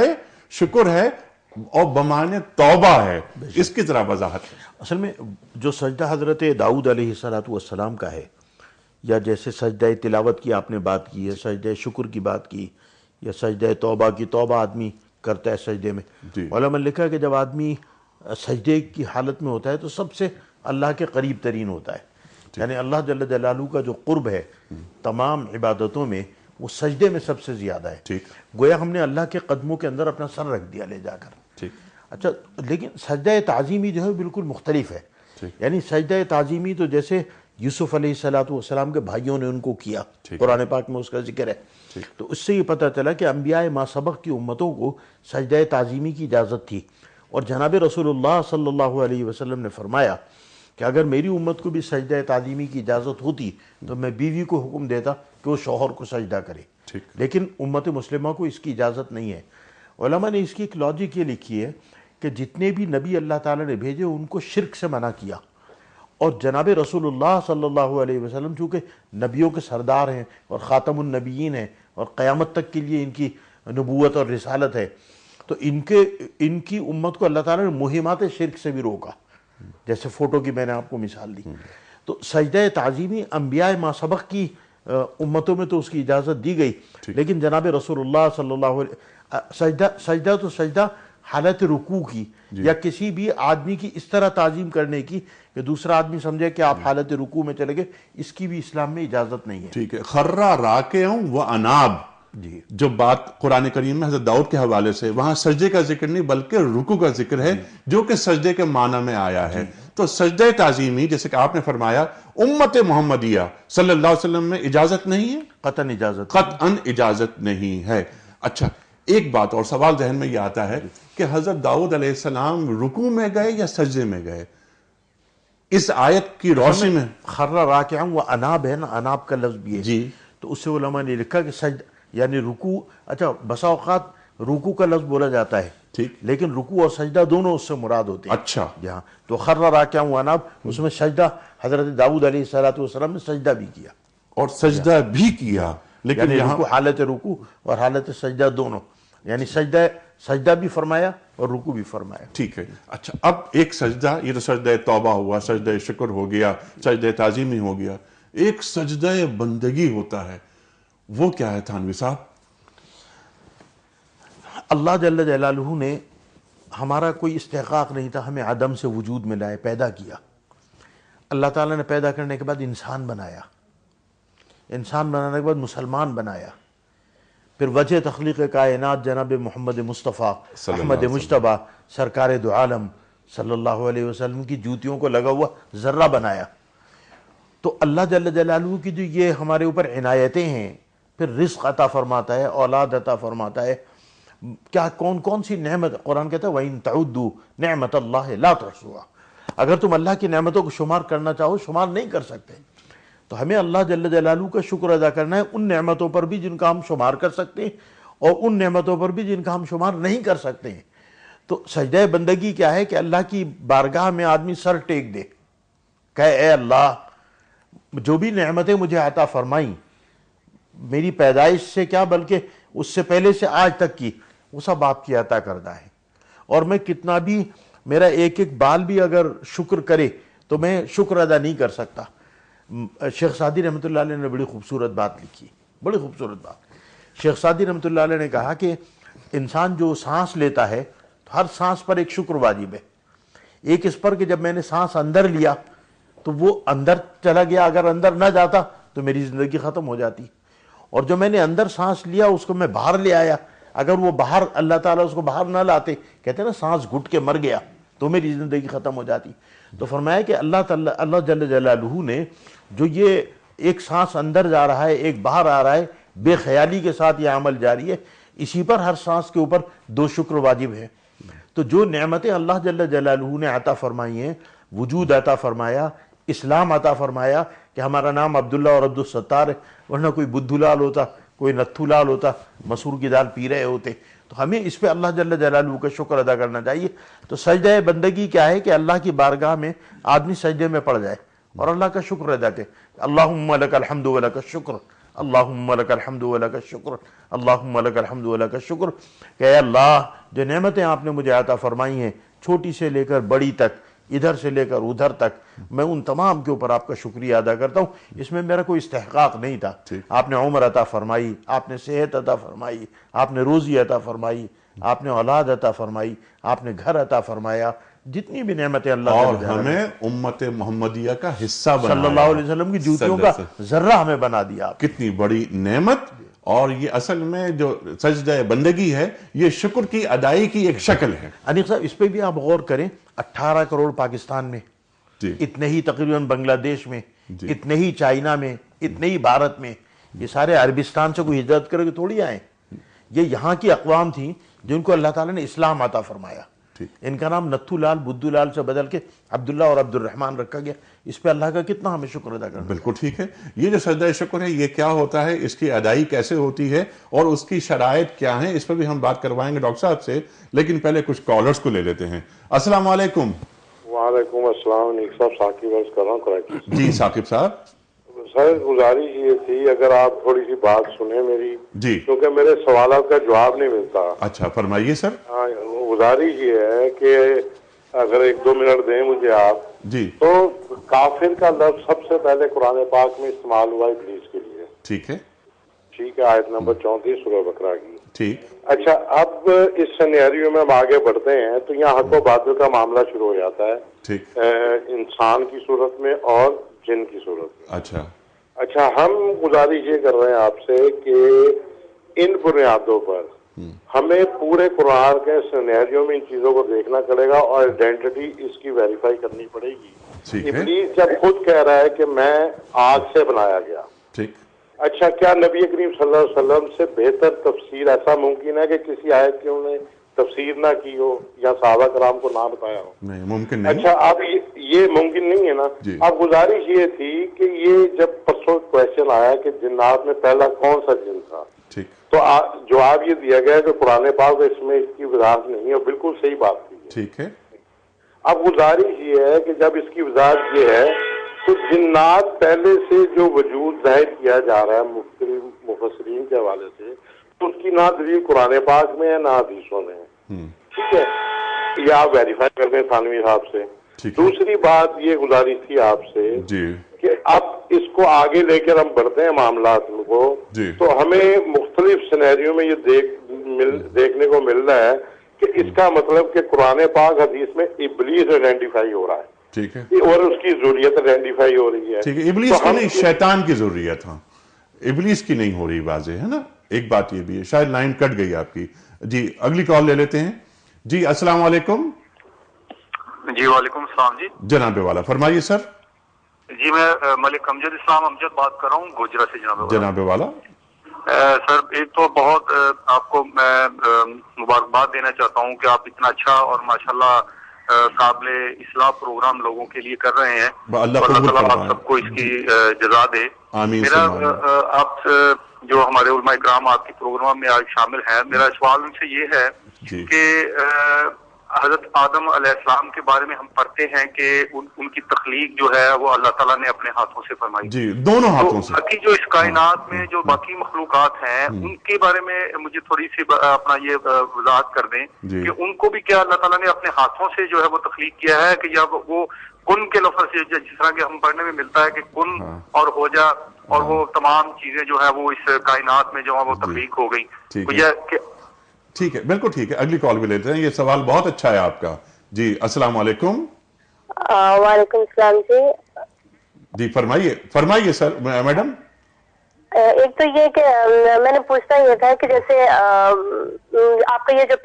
شکر ہے اور بمعنی توبہ ہے. اس کی ذرا وضاحت ہے. اصل میں جو سجدہ حضرت داؤد علیہ السلام کا ہے, یا جیسے سجدہ تلاوت کی آپ نے بات کی ہے, سجدہ شکر کی بات کی, یا سجدہ توبہ کی, توبہ آدمی کرتا ہے سجدے میں. علماء نے لکھا ہے کہ جب آدمی سجدے کی حالت میں ہوتا ہے تو سب سے اللہ کے قریب ترین ہوتا ہے. یعنی اللہ جل جلالہ کا جو قرب ہے تمام عبادتوں میں وہ سجدے میں سب سے زیادہ ہے. گویا ہم نے اللہ کے قدموں کے اندر اپنا سر رکھ دیا لے جا کر. اچھا, لیکن سجدہ تعظیمی جو ہے بالکل مختلف ہے. یعنی سجدہ تعظیمی تو جیسے یوسف علیہ السلام کے بھائیوں نے ان کو کیا, قرآن پاک میں اس کا ذکر ہے, تو اس سے یہ پتہ چلا کہ انبیاء ما سبق کی امتوں کو سجدہ تعظیمی کی اجازت تھی. اور جناب رسول اللہ صلی اللہ علیہ وسلم نے فرمایا کہ اگر میری امت کو بھی سجدہ تعظیمی کی اجازت ہوتی تو میں بیوی کو حکم دیتا کہ وہ شوہر کو سجدہ کرے, لیکن امت مسلمہ کو اس کی اجازت نہیں ہے. علماء نے اس کی ایک لاجک یہ لکھی ہے کہ جتنے بھی نبی اللہ تعالیٰ نے بھیجے ان کو شرک سے منع کیا, اور جناب رسول اللہ صلی اللہ علیہ وسلم چونکہ نبیوں کے سردار ہیں اور خاتم النبیین ہیں اور قیامت تک کے لیے ان کی نبوت اور رسالت ہے, تو ان کی امت کو اللہ تعالیٰ نے مہمات شرک سے بھی روکا. جیسے فوٹو کی میں نے آپ کو مثال دی. تو سجدہ تعظیمی انبیاء ما سبق کی امتوں میں تو اس کی اجازت دی گئی, لیکن جناب رسول اللہ صلی اللہ علیہ سجدہ تو سجدہ حالت رکوع کی یا کسی بھی آدمی کی اس طرح تعظیم کرنے کی کہ دوسرا آدمی سمجھے کہ آپ حالت رکوع میں چلے گئے, اس کی بھی اسلام میں اجازت نہیں ہے. ٹھیک ہے. خرّا راکعًا و اناب, جو بات قرآن کریم میں حضرت داؤد کے حوالے سے, وہاں سجدے کا ذکر نہیں بلکہ رکوع کا ذکر ہے جو کہ سجدے کے معنی میں آیا ہے. تو سجدہ تعظیمی جیسے کہ آپ نے فرمایا امت محمدیہ صلی اللہ علیہ وسلم میں اجازت نہیں ہے, قطعاً اجازت نہیں ہے. اچھا, ایک بات اور سوال ذہن میں یہ آتا ہے کہ حضرت داؤد علیہ السلام رکوع میں گئے یا سجدے میں گئے؟ اس آیت کی روشنی میں خرّا راکعًا و اناب ہے نا, اناب کا لفظ بھی ہے, تو اس سے علماء نے لکھا کہ سجدہ یعنی رکوع. اچھا, بسا اوقات رکوع کا لفظ بولا جاتا ہے, لیکن رکوع اور سجدہ دونوں اس سے مراد ہوتے ہیں. اچھا, یہاں تو خرّا راکعًا و اناب, اس میں سجدہ حضرت داؤد علیہ السلام نے سجدہ بھی کیا, اور سجدہ بھی کیا, لیکن یعنی رکوع, حالت رکوع اور حالت سجدہ دونوں, یعنی سجدہ بھی فرمایا اور رکوع بھی فرمایا. ٹھیک ہے. اچھا, اب ایک سجدہ, یہ تو سجدہ توبہ ہوا, سجدہ شکر ہو گیا, سجدہ تعظیمی ہو گیا. ایک سجدہ بندگی ہوتا ہے, وہ کیا ہے تھانوی صاحب؟ اللہ جل جلالہ نے, ہمارا کوئی استحقاق نہیں تھا, ہمیں عدم سے وجود میں لائے, پیدا کیا. اللہ تعالیٰ نے پیدا کرنے کے بعد انسان بنایا, انسان بنانے کے بعد مسلمان بنایا, پھر وجہ تخلیق کائنات جناب محمد مصطفیٰ احمد مجتبیٰ سرکار دو عالم صلی اللہ علیہ وسلم کی جوتیوں کو لگا ہوا ذرہ بنایا. تو اللہ جل جلالہ کی جو یہ ہمارے اوپر عنایتیں ہیں, پھر رزق عطا فرماتا ہے, اولاد عطا فرماتا ہے, کیا کون کون سی نعمت. قرآن کہتا ہے وَإِن تَعُدُّوا نِعْمَةَ اللَّهِ لَا تُحْصُوهَا, اگر تم اللہ کی نعمتوں کو شمار کرنا چاہو شمار نہیں کر سکتے. تو ہمیں اللہ جل جلالہ کا شکر ادا کرنا ہے ان نعمتوں پر بھی جن کا ہم شمار کر سکتے ہیں, اور ان نعمتوں پر بھی جن کا ہم شمار نہیں کر سکتے ہیں. تو سجدہ بندگی کیا ہے کہ اللہ کی بارگاہ میں آدمی سر ٹیک دے, کہے اے اللہ جو بھی نعمتیں مجھے عطا فرمائیں, میری پیدائش سے کیا بلکہ اس سے پہلے سے آج تک کی, وہ سب آپ کی عطا کردہ ہے, اور میں کتنا بھی میرا ایک ایک بال بھی اگر شکر کرے تو میں شکر ادا نہیں کر سکتا. شیخ سعدی رحمۃ اللہ علیہ نے بڑی خوبصورت بات لکھی, بڑی خوبصورت بات. شیخ سعدی رحمۃ اللہ علیہ نے کہا کہ انسان جو سانس لیتا ہے تو ہر سانس پر ایک شکر واجب ہے. ایک اس پر کہ جب میں نے سانس اندر لیا تو وہ اندر چلا گیا, اگر اندر نہ جاتا تو میری زندگی ختم ہو جاتی, اور جو میں نے اندر سانس لیا اس کو میں باہر لے آیا, اگر وہ باہر اللہ تعالیٰ اس کو باہر نہ لاتے, کہتے ہیں نا سانس گھٹ کے مر گیا, تو میری زندگی ختم ہو جاتی. تو فرمایا کہ اللہ جل جلالہ نے جو یہ ایک سانس اندر جا رہا ہے ایک باہر آ رہا ہے, بے خیالی کے ساتھ یہ عمل جاری ہے, اسی پر ہر سانس کے اوپر 2 شکر واجب ہے. تو جو نعمتیں اللہ جل جلالہ نے عطا فرمائی ہیں, وجود عطا فرمایا, اسلام عطا فرمایا کہ ہمارا نام عبداللہ اور عبدالستار ہے, ورنہ کوئی بدھو لال ہوتا, کوئی نتھو لال ہوتا مسور کی دال پی رہے ہوتے. تو ہمیں اس پہ اللہ جل جلالہ کا شکر ادا کرنا چاہیے. تو سجدہ بندگی کیا ہے کہ اللہ کی بارگاہ میں آدمی سجدے میں پڑ جائے اور اللہ کا شکر ادا کرے. اللہم لک الحمد ولک الشکر، اللہم لک الحمد ولک الشکر، اللہم لک الحمد ولک الشکر. کہ اے اللہ جو نعمتیں آپ نے مجھے عطا فرمائی ہیں چھوٹی سے لے کر بڑی تک، ادھر سے لے کر ادھر تک، میں ان تمام کے اوپر آپ کا شکریہ ادا کرتا ہوں. اس میں میرا کوئی استحقاق نہیں تھا. آپ نے عمر عطا فرمائی، آپ نے صحت عطا فرمائی، آپ نے روزی عطا فرمائی، آپ نے اولاد عطا فرمائی، آپ نے گھر عطا فرمایا، جتنی بھی نعمتیں اللہ اور ہمیں امت محمدیہ کا حصہ بنایا، صلی اللہ علیہ وسلم کی جوتیوں کا ذرہ ہمیں بنا دیا. کتنی بڑی نعمت. اور یہ اصل میں جو سجدہ بندگی ہے یہ شکر کی ادائی کی ایک شکل ہے. انیق صاحب اس پہ بھی آپ غور کریں، 18 کروڑ پاکستان میں، جی اتنے ہی تقریباً بنگلہ دیش میں، اتنے ہی چائنا میں، اتنے ہی بھارت میں. یہ سارے عربستان سے کوئی ہجرت کر کے تھوڑی آئے. یہ یہاں کی اقوام تھیں جن کو اللہ تعالیٰ نے اسلام عطا فرمایا. ان کا نام نتھو لال بدھو لال سے بدل کے عبداللہ اور عبد الرحمن رکھا گیا. اس پہ اللہ کا کتنا ہمیں شکر ادا کرنا. بالکل ٹھیک ہے. یہ جو سجدہ شکر ہے یہ کیا ہوتا ہے، اس کی ادائی کیسے ہوتی ہے اور اس کی شرائط کیا ہیں، اس پہ بھی ہم بات کروائیں گے ڈاکٹر صاحب سے. لیکن پہلے کچھ کالرز کو لے لیتے ہیں. السلام علیکم. وعلیکم السلام. نیک صاحب ثاقب عرض کر رہا ہوں کراچی سے. جی ثاقب صاحب. سر گزارش یہ تھی اگر آپ تھوڑی سی بات سنیں میری، جی کیونکہ میرے سوالات کا جواب نہیں ملتا. اچھا فرمائیے سر. گزارش یہ ہے کہ اگر 1-2 منٹ دیں مجھے آپ. جی تو کافر کا لفظ سب سے پہلے قرآن پاک میں استعمال ہوا ابلیس کے لیے. ٹھیک ہے. ٹھیک ہے، آیت نمبر 34 سورہ بقرہ کی. ٹھیک. اچھا اب اس سینیریو میں ہم آگے بڑھتے ہیں تو یہاں حق و باطل کا معاملہ شروع ہو جاتا ہے. ٹھیک. انسان کی صورت میں اور جن کی صورت میں. اچھا ہم گزارش یہ کر رہے ہیں آپ سے کہ ان بنیادوں پر ہمیں پورے قرآن کے سینیریو میں ان چیزوں کو دیکھنا پڑے گا اور آئیڈینٹی اس کی ویریفائی کرنی پڑے گی. ابلیس جب خود کہہ رہا ہے کہ میں آگ سے بنایا گیا، ٹھیک. اچھا کیا نبی کریم صلی اللہ علیہ وسلم سے بہتر تفسیر ایسا ممکن ہے کہ کسی آیت کی انہوں نے تفسیر نہ کی ہو یا صحابہ کرام کو نہ بتایا ہو؟ نہیں ممکن نہیں. اچھا اب یہ ممکن نہیں ہے نا. اب گزارش یہ تھی کہ یہ جب پرسوں کویشچن آیا کہ جنات میں پہلا کون سا جن تھا، تو جواب یہ دیا گیا کہ قرآن پاک اس میں اس کی وضاحت نہیں ہے. اور بالکل صحیح بات تھی. ٹھیک ہے. اب گزارش یہ ہے کہ جب اس کی وضاحت یہ ہے تو جنات پہلے سے جو وجود ظاہر کیا جا رہا ہے مختلف مفسرین کے حوالے سے، تو اس کی نہ دلیل قرآن پاک میں ہے نہ حدیثوں میں ہے. ٹھیک ہے، یہ آپ ویریفائی کر دیں تھانوی صاحب سے. دوسری بات یہ گزارش تھی آپ سے کہ اب اس کو آگے لے کر ہم بڑھتے ہیں معاملات کو، تو ہمیں مختلف سینیریو میں یہ دیکھنے کو مل رہا ہے کہ اس کا مطلب کہ قرآن پاک حدیث میں ابلیس آئیڈینٹیفائی ہو رہا ہے. ٹھیک ہے. اور اس کی ضروریت آئیڈینٹیفائی ہو رہی ہے. ٹھیک ہے. ابلیس کی نہیں، شیطان کی ضروریت. ہاں ابلیس کی نہیں ہو رہی، واضح ہے نا. ایک بات یہ بھی ہے، شاید لائن کٹ گئی آپ کی. جی اگلی کال لے لیتے ہیں. جی السلام علیکم. جی وعلیکم السلام. جی جناب والا فرمائیے سر. جی میں ملک امجد اسلام امجد بات کر رہا ہوں گوجرا سے. جناب والا سر ایک تو بہت آپ کو میں مبارکباد دینا چاہتا ہوں کہ آپ اتنا اچھا اور ماشاءاللہ قابل اصلاح پروگرام لوگوں کے لیے کر رہے ہیں. اللہ تعالیٰ آپ سب کو اس کی جزا دے. میرا آپ جو ہمارے علماء اکرام آپ کے پروگرام میں آج شامل ہیں، میرا سوال ان سے یہ ہے کہ حضرت آدم علیہ السلام کے بارے میں ہم پڑھتے ہیں کہ ان کی تخلیق جو ہے وہ اللہ تعالیٰ نے اپنے ہاتھوں سے فرمائی. جی دونوں ہاتھوں سے. باقی جو اس کائنات میں جو باقی مخلوقات ہیں ان کے بارے میں مجھے تھوڑی سی اپنا یہ وضاحت کر دیں کہ ان کو بھی کیا اللہ تعالیٰ نے اپنے ہاتھوں سے جو ہے وہ تخلیق کیا ہے کہ یا وہ کن کے لفظ سے جس طرح کہ ہم پڑھنے میں ملتا ہے کہ کن اور ہو جا اور وہ تمام چیزیں جو ہے وہ اس کائنات میں جو ہے وہ تخلیق ہو گئی. ٹھیک ہے بالکل ٹھیک ہے. اگلی کال بھی لیتے ہیں. یہ سوال بہت اچھا ہے آپ کا. جی السلام علیکم. وعلیکم السلام. جی فرمائیے سر میڈم. ایک تو یہ کہ میں نے پوچھنا یہ تھا کہ جیسے آپ کا یہ جو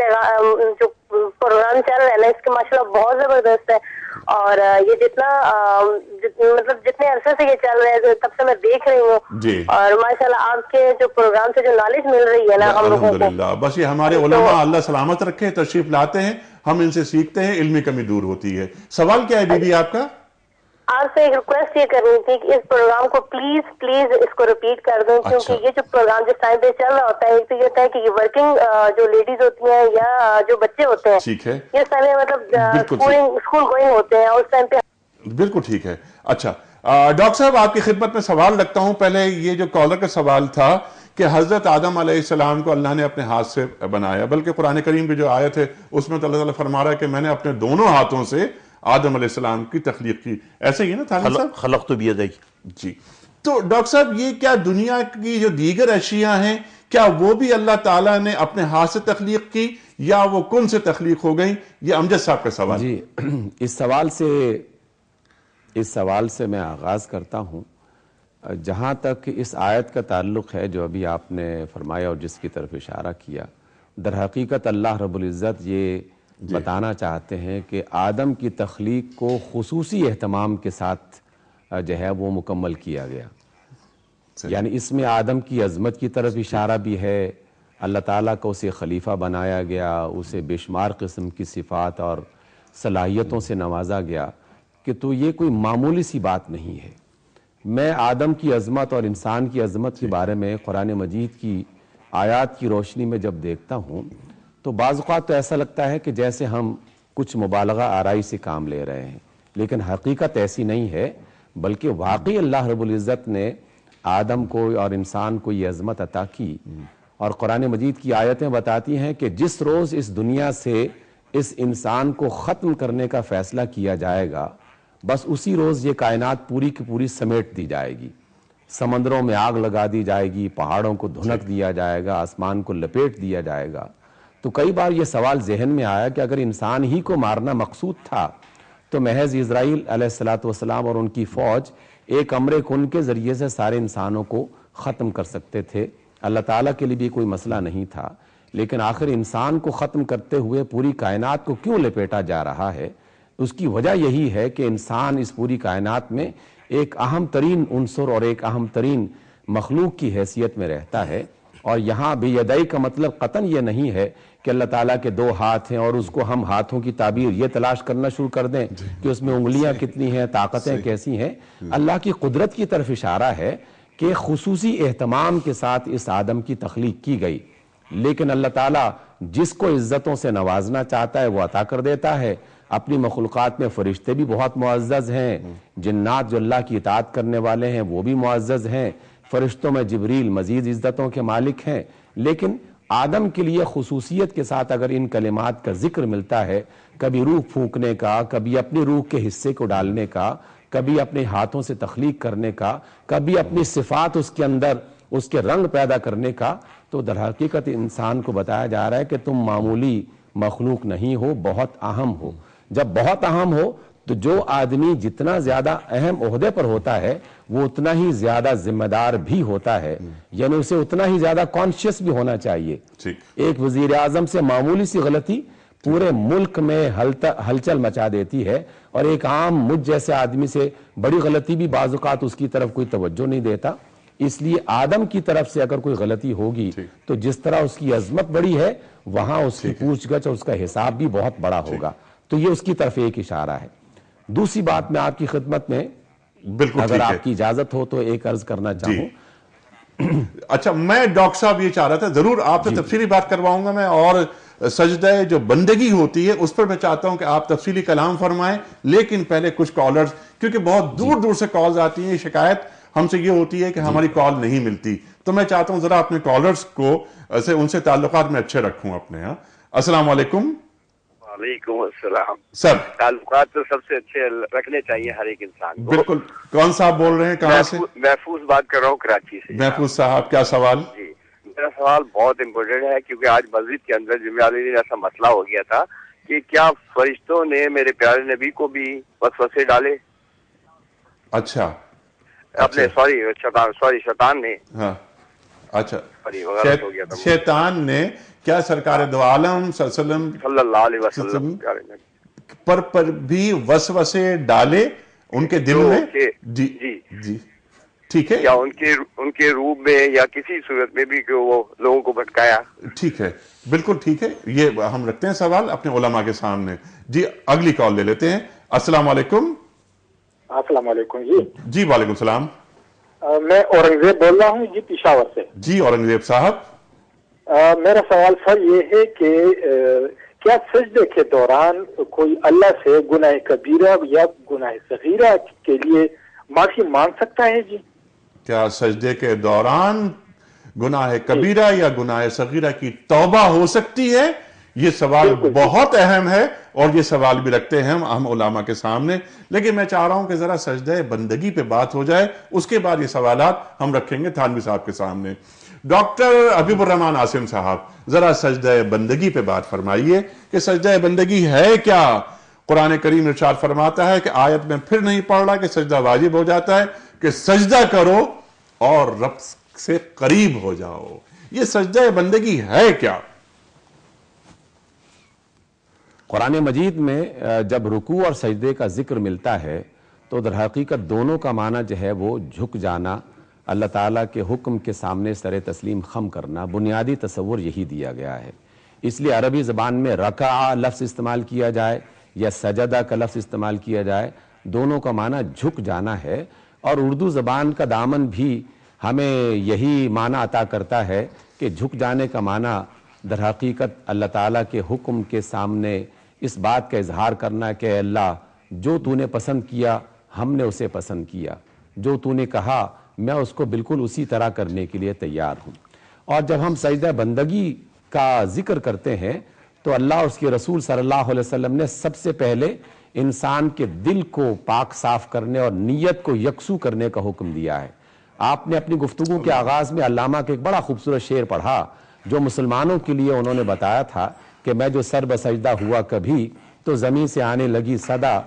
پروگرام چل رہا ہے نا، اس کے ماشاءاللہ بہت زبردست ہے. اور یہ مطلب جتنے عرصے سے یہ چل رہا ہے تب سے میں دیکھ رہی ہوں. اور ماشاءاللہ آپ کے جو پروگرام سے جو نالج مل رہی ہے نا ہم لوگوں کو، الحمدللہ. بس یہ ہمارے علماء اللہ سلامت رکھے تشریف لاتے ہیں، ہم ان سے سیکھتے ہیں، علمی کمی دور ہوتی ہے. سوال کیا ہے بی بی آپ کا؟ آپ سے ایک ریکویسٹ یہ کرنی تھی کہ اس پروگرام کو پلیز اس کو ریپیٹ کر دیں، کیونکہ یہ جو پروگرام جس ٹائم پہ چل رہا ہوتا ہے، ایک تو یہ ہوتا ہے کہ یہ ورکنگ جو لیڈیز ہوتی ہیں یا جو بچے ہوتے ہیں، ٹھیک ہے، یہ سارے مطلب اسکول گوئنگ ہوتے ہیں، اس ٹائم پہ بالکل ٹھیک ہے. اچھا ڈاکٹر صاحب آپ کی خدمت میں سوال رکھتا ہوں. پہلے یہ جو کالر کا سوال تھا کہ حضرت آدم علیہ السلام کو اللہ نے اپنے ہاتھ سے بنایا، بلکہ قرآن کریم کی جو آیت ہے اس میں تو اللہ تعالیٰ فرما رہا ہے کہ میں نے اپنے دونوں ہاتھوں سے آدم علیہ السلام کی تخلیق کی. ایسے ہی نا تھانوی صاحب؟ خلقت بیدی. جی. تو ڈاکٹر صاحب یہ کیا دنیا کی جو دیگر اشیاء ہیں کیا وہ بھی اللہ تعالیٰ نے اپنے ہاتھ سے تخلیق کی یا وہ کن سے تخلیق ہو گئی؟ یہ امجد صاحب کا سوال. جی اس سوال سے میں آغاز کرتا ہوں. جہاں تک اس آیت کا تعلق ہے جو ابھی آپ نے فرمایا اور جس کی طرف اشارہ کیا، در حقیقت اللہ رب العزت یہ بتانا چاہتے ہیں کہ آدم کی تخلیق کو خصوصی اہتمام کے ساتھ جو ہے وہ مکمل کیا گیا. یعنی اس میں آدم کی عظمت کی طرف اشارہ بھی ہے. اللہ تعالیٰ کو اسے خلیفہ بنایا گیا، اسے بے شمار قسم کی صفات اور صلاحیتوں سے نوازا گیا کہ تو یہ کوئی معمولی سی بات نہیں ہے. میں آدم کی عظمت اور انسان کی عظمت کے بارے میں قرآن مجید کی آیات کی روشنی میں جب دیکھتا ہوں تو بعض اوقات تو ایسا لگتا ہے کہ جیسے ہم کچھ مبالغہ آرائی سے کام لے رہے ہیں، لیکن حقیقت ایسی نہیں ہے، بلکہ واقعی اللہ رب العزت نے آدم کو اور انسان کو یہ عظمت عطا کی. اور قرآن مجید کی آیتیں بتاتی ہیں کہ جس روز اس دنیا سے اس انسان کو ختم کرنے کا فیصلہ کیا جائے گا، بس اسی روز یہ کائنات پوری کی پوری سمیٹ دی جائے گی. سمندروں میں آگ لگا دی جائے گی، پہاڑوں کو دھنک دیا جائے گا، آسمان کو لپیٹ دیا جائے گا. تو کئی بار یہ سوال ذہن میں آیا کہ اگر انسان ہی کو مارنا مقصود تھا تو محض اسرائیل علیہ السلام اور ان کی فوج ایک امر کن کے ذریعے سے سارے انسانوں کو ختم کر سکتے تھے. اللہ تعالیٰ کے لیے بھی کوئی مسئلہ نہیں تھا. لیکن آخر انسان کو ختم کرتے ہوئے پوری کائنات کو کیوں لپیٹا جا رہا ہے؟ اس کی وجہ یہی ہے کہ انسان اس پوری کائنات میں ایک اہم ترین عنصر اور ایک اہم ترین مخلوق کی حیثیت میں رہتا ہے. اور یہاں بیدئی کا مطلب قطعاً یہ نہیں ہے کہ اللہ تعالیٰ کے دو ہاتھ ہیں اور اس کو ہم ہاتھوں کی تعبیر یہ تلاش کرنا شروع کر دیں کہ اس میں انگلیاں کتنی ہیں، طاقتیں کیسی ہیں. اللہ کی قدرت کی طرف اشارہ ہے کہ خصوصی اہتمام کے ساتھ اس آدم کی تخلیق کی گئی. لیکن اللہ تعالیٰ جس کو عزتوں سے نوازنا چاہتا ہے وہ عطا کر دیتا ہے. اپنی مخلوقات میں فرشتے بھی بہت معزز ہیں، جنات جو اللہ کی اطاعت کرنے والے ہیں وہ بھی معزز ہیں، فرشتوں میں جبریل مزید عزتوں کے مالک ہیں. لیکن آدم کے لیے خصوصیت کے ساتھ اگر ان کلمات کا ذکر ملتا ہے، کبھی روح پھونکنے کا، کبھی اپنی روح کے حصے کو ڈالنے کا، کبھی اپنے ہاتھوں سے تخلیق کرنے کا، کبھی اپنی صفات اس کے اندر اس کے رنگ پیدا کرنے کا، تو در حقیقت انسان کو بتایا جا رہا ہے کہ تم معمولی مخلوق نہیں ہو، بہت اہم ہو. جب بہت اہم ہو تو جو آدمی جتنا زیادہ اہم عہدے پر ہوتا ہے وہ اتنا ہی زیادہ ذمہ دار بھی ہوتا ہے. یعنی اسے اتنا ہی زیادہ کانشیس بھی ہونا چاہیے. ایک وزیر اعظم سے معمولی سی غلطی پورے ملک میں ہلچل مچا دیتی ہے، اور ایک عام مجھ جیسے آدمی سے بڑی غلطی بھی بعض اوقات اس کی طرف کوئی توجہ نہیں دیتا. اس لیے آدم کی طرف سے اگر کوئی غلطی ہوگی تو جس طرح اس کی عظمت بڑی ہے وہاں اس کی پوچھ گچھ اور اس کا حساب بھی بہت بڑا ہوگا. تو یہ اس کی طرف ایک اشارہ ہے. دوسری بات میں آپ کی خدمت میں اگر آپ کی اجازت ہو تو ایک عرض کرنا چاہوں. اچھا، میں ڈاکٹر صاحب یہ چاہ رہا تھا، ضرور آپ سے تفصیلی بات کرواؤں گا میں، اور سجدہ جو بندگی ہوتی ہے اس پر میں چاہتا ہوں کہ آپ تفصیلی کلام فرمائیں. لیکن پہلے کچھ کالرز، کیونکہ بہت دور دور سے کالز آتی ہیں، شکایت ہم سے یہ ہوتی ہے کہ ہماری کال نہیں ملتی، تو میں چاہتا ہوں ذرا اپنے کالرز کو ان سے تعلقات میں اچھے رکھوں اپنے. السلام علیکم. وعلیکم السلام. سر تعلقات تو سب سے اچھے رکھنے چاہیے ہر ایک انسان کو. بالکل. کون صاحب بول رہے ہیں، کہاں سے؟ محفوظ بات کر رہا ہوں، کراچی سے. محفوظ صاحب، کیا سوال؟ جی، میرا سوال بہت امپورٹنٹ ہے، کیونکہ آج مسجد کے اندر جمعہ علی دن ایسا مسئلہ ہو گیا تھا کہ کیا فرشتوں نے میرے پیارے نبی کو بھی وسوسے ڈالے؟ اچھا، اپنے شیطان نے. ہاں، اچھا، شیطان نے کیا سرکار دو عالم صلی اللہ علیہ وسلم پر بھی وسوسے ڈالے ان کے دل میں؟ جی جی، ٹھیک ہے. یا ان کے روح میں یا کسی صورت میں بھی کہ وہ لوگوں کو بھٹکایا؟ ٹھیک ہے، بالکل ٹھیک ہے. یہ ہم رکھتے ہیں سوال اپنے علماء کے سامنے. جی، اگلی کال لے لیتے ہیں. السلام علیکم. السلام علیکم جی. جی وعلیکم السلام. میں اورنگزیب بول رہا ہوں جی پشاور سے. جی اورنگزیب صاحب. میرا سوال سر یہ ہے کہ کیا سجدے کے دوران کوئی اللہ سے گناہ کبیرہ یا گناہ صغیرہ کے لیے معافی مانگ سکتا ہے جی؟ کیا سجدے کے دوران گناہ کبیرہ یا گناہ صغیرہ کی توبہ ہو سکتی ہے؟ یہ سوال بہت اہم ہے اور یہ سوال بھی رکھتے ہیں ہم علماء کے سامنے، لیکن میں چاہ رہا ہوں کہ ذرا سجدہ بندگی پہ بات ہو جائے، اس کے بعد یہ سوالات ہم رکھیں گے تھانوی صاحب کے سامنے. ڈاکٹر حبیب الرحمان عاصم صاحب ذرا سجدہ بندگی پہ بات فرمائیے کہ سجدہ بندگی ہے کیا؟ قرآن کریم ارشاد فرماتا ہے کہ آیت میں پھر نہیں پڑھ رہا کہ سجدہ واجب ہو جاتا ہے کہ سجدہ کرو اور رب سے قریب ہو جاؤ. یہ سجدہ بندگی ہے کیا؟ قرآن مجید میں جب رکوع اور سجدے کا ذکر ملتا ہے تو در حقیقت دونوں کا معنی جو ہے وہ جھک جانا، اللہ تعالیٰ کے حکم کے سامنے سر تسلیم خم کرنا، بنیادی تصور یہی دیا گیا ہے. اس لیے عربی زبان میں رکع لفظ استعمال کیا جائے یا سجدہ کا لفظ استعمال کیا جائے، دونوں کا معنی جھک جانا ہے. اور اردو زبان کا دامن بھی ہمیں یہی معنی عطا کرتا ہے کہ جھک جانے کا معنی در حقیقت اللہ تعالیٰ کے حکم کے سامنے اس بات کا اظہار کرنا کہ اے اللہ جو تو نے پسند کیا ہم نے اسے پسند کیا، جو تو نے کہا میں اس کو بالکل اسی طرح کرنے کے لیے تیار ہوں. اور جب ہم سجدہ بندگی کا ذکر کرتے ہیں تو اللہ اور اس کے رسول صلی اللہ علیہ وسلم نے سب سے پہلے انسان کے دل کو پاک صاف کرنے اور نیت کو یکسو کرنے کا حکم دیا ہے. آپ نے اپنی گفتگو کے آغاز میں علامہ کے ایک بڑا خوبصورت شعر پڑھا جو مسلمانوں کے لیے انہوں نے بتایا تھا کہ میں جو سر بسجدہ ہوا کبھی تو زمین سے آنے لگی صدا،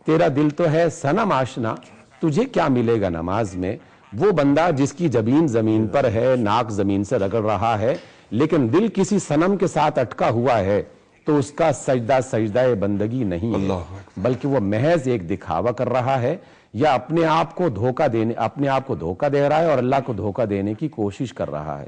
تیرا دل تو ہے صنم آشنا تجھے کیا ملے گا نماز میں. وہ بندہ جس کی جبین زمین پر ہے، ناک زمین سے رگڑ رہا ہے، لیکن دل کسی صنم کے ساتھ اٹکا ہوا ہے تو اس کا سجدہ سجدہ بندگی نہیں ہے، بلکہ وہ محض ایک دکھاوا کر رہا ہے یا اپنے آپ کو دھوکہ دے رہا ہے اور اللہ کو دھوکہ دینے کی کوشش کر رہا ہے.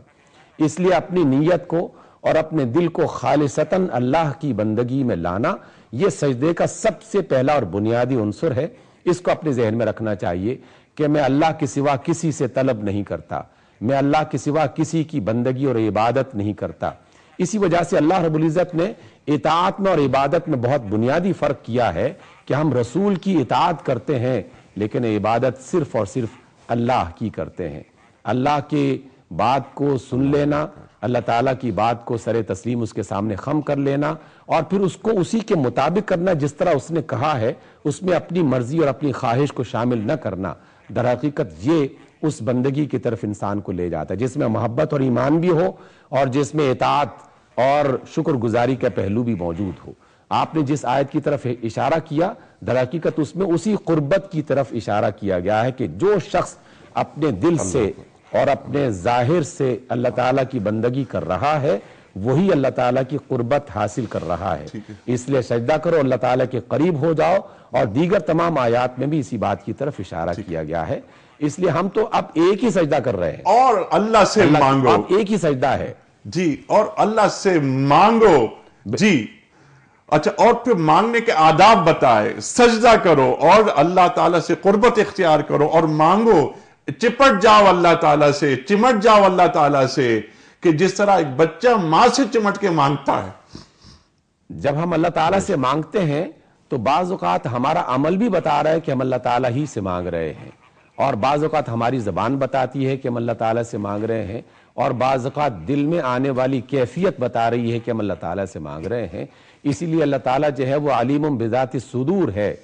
اس لیے اپنی نیت کو اور اپنے دل کو خالصتاً اللہ کی بندگی میں لانا یہ سجدے کا سب سے پہلا اور بنیادی عنصر ہے. اس کو اپنے ذہن میں رکھنا چاہیے کہ میں اللہ کے سوا کسی سے طلب نہیں کرتا، میں اللہ کے سوا کسی کی بندگی اور عبادت نہیں کرتا. اسی وجہ سے اللہ رب العزت نے اطاعت میں اور عبادت میں بہت بنیادی فرق کیا ہے کہ ہم رسول کی اطاعت کرتے ہیں لیکن عبادت صرف اور صرف اللہ کی کرتے ہیں. اللہ کی بات کو سن لینا، اللہ تعالیٰ کی بات کو سر تسلیم اس کے سامنے خم کر لینا اور پھر اس کو اسی کے مطابق کرنا جس طرح اس نے کہا ہے، اس میں اپنی مرضی اور اپنی خواہش کو شامل نہ کرنا، در حقیقت یہ اس بندگی کی طرف انسان کو لے جاتا ہے جس میں محبت اور ایمان بھی ہو اور جس میں اطاعت اور شکر گزاری کا پہلو بھی موجود ہو. آپ نے جس آیت کی طرف اشارہ کیا در حقیقت اس میں اسی قربت کی طرف اشارہ کیا گیا ہے کہ جو شخص اپنے دل سے اور اپنے ظاہر سے اللہ تعالیٰ کی بندگی کر رہا ہے وہی اللہ تعالیٰ کی قربت حاصل کر رہا ہے. اس لیے سجدہ کرو، اللہ تعالیٰ کے قریب ہو جاؤ، اور دیگر تمام آیات میں بھی اسی بات کی طرف اشارہ کیا گیا ہے. اس لیے ہم تو اب ایک ہی سجدہ کر رہے ہیں اور اللہ سے مانگو، اب ایک ہی سجدہ ہے جی، اور اللہ سے مانگو جی. اچھا، اور پھر مانگنے کے آداب بتائے، سجدہ کرو اور اللہ تعالیٰ سے قربت اختیار کرو اور مانگو، چپٹ جاؤ اللہ تعالیٰ سے، چمٹ جاؤ اللہ تعالیٰ سے، کہ جس طرح ایک بچہ ماں سے چمٹ کے مانگتا ہے. جب ہم اللہ تعالیٰ سے مانگتے ہیں تو بعض اوقات ہمارا عمل بھی بتا رہا ہے کہ ہم اللہ تعالیٰ ہی سے مانگ رہے ہیں، اور بعض اوقات ہماری زبان بتاتی ہے کہ ہم اللہ تعالیٰ سے مانگ رہے ہیں، اور بعض اوقات دل میں آنے والی کیفیت بتا رہی ہے کہ ہم اللہ تعالیٰ سے مانگ رہے ہیں. اسی لیے اللہ تعالیٰ جو ہے وہ علیم بذات الصدور ہے،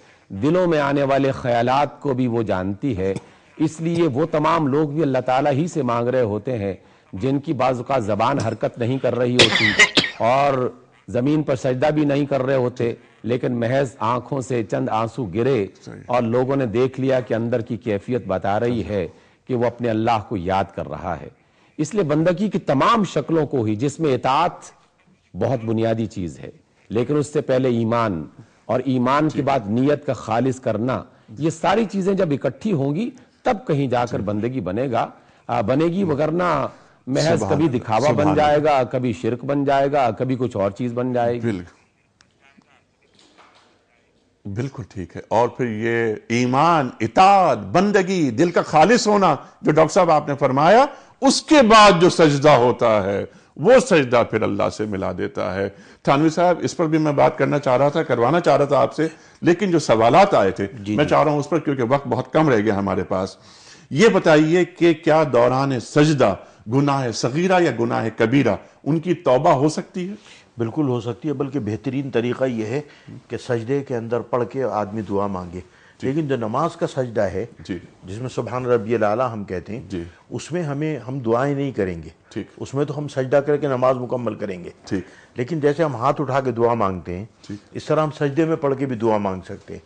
دلوں میں آنے والے خیالات کو بھی وہ جانتی ہے. اس لیے وہ تمام لوگ بھی اللہ تعالیٰ ہی سے مانگ رہے ہوتے ہیں جن کی بعض اوقات زبان حرکت نہیں کر رہی ہوتی اور زمین پر سجدہ بھی نہیں کر رہے ہوتے، لیکن محض آنکھوں سے چند آنسو گرے اور لوگوں نے دیکھ لیا کہ اندر کی کیفیت بتا رہی ہے کہ وہ اپنے اللہ کو یاد کر رہا ہے. اس لیے بندگی کی تمام شکلوں کو ہی، جس میں اطاعت بہت بنیادی چیز ہے لیکن اس سے پہلے ایمان، اور ایمان کے بعد نیت کا خالص کرنا، یہ ساری چیزیں جب اکٹھی ہوں گی تب کہیں جا کر بندگی بنے گی، وگرنہ محض کبھی دکھاوا بن جائے گا، کبھی شرک بن جائے گا، کبھی کچھ اور چیز بن جائے گی. بالکل ٹھیک ہے. اور پھر یہ ایمان، اطاعت، بندگی، دل کا خالص ہونا جو ڈاکٹر صاحب آپ نے فرمایا، اس کے بعد جو سجدہ ہوتا ہے وہ سجدہ پھر اللہ سے ملا دیتا ہے. تھانوی صاحب اس پر بھی میں بات کرنا چاہ رہا تھا، کروانا چاہ رہا تھا آپ سے، لیکن جو سوالات آئے تھے میں چاہ رہا ہوں اس پر، کیونکہ وقت بہت کم رہ گیا ہمارے پاس. یہ بتائیے کہ کیا دوران سجدہ گناہ صغیرہ یا گناہ کبیرہ ان کی توبہ ہو سکتی ہے؟ بالکل ہو سکتی ہے، بلکہ بہترین طریقہ یہ ہے کہ سجدے کے اندر پڑھ کے آدمی دعا مانگے. لیکن جو نماز کا سجدہ ہے جس میں سبحان ربی الاعلیٰ ہم کہتے ہیں، اس میں ہم دعائیں نہیں کریں گے. اس میں تو ہم سجدہ کر کے نماز مکمل کریں گے. لیکن جیسے ہم ہاتھ اٹھا کے دعا مانگتے ہیں، اس طرح ہم سجدے میں پڑھ کے بھی دعا مانگ سکتے ہیں.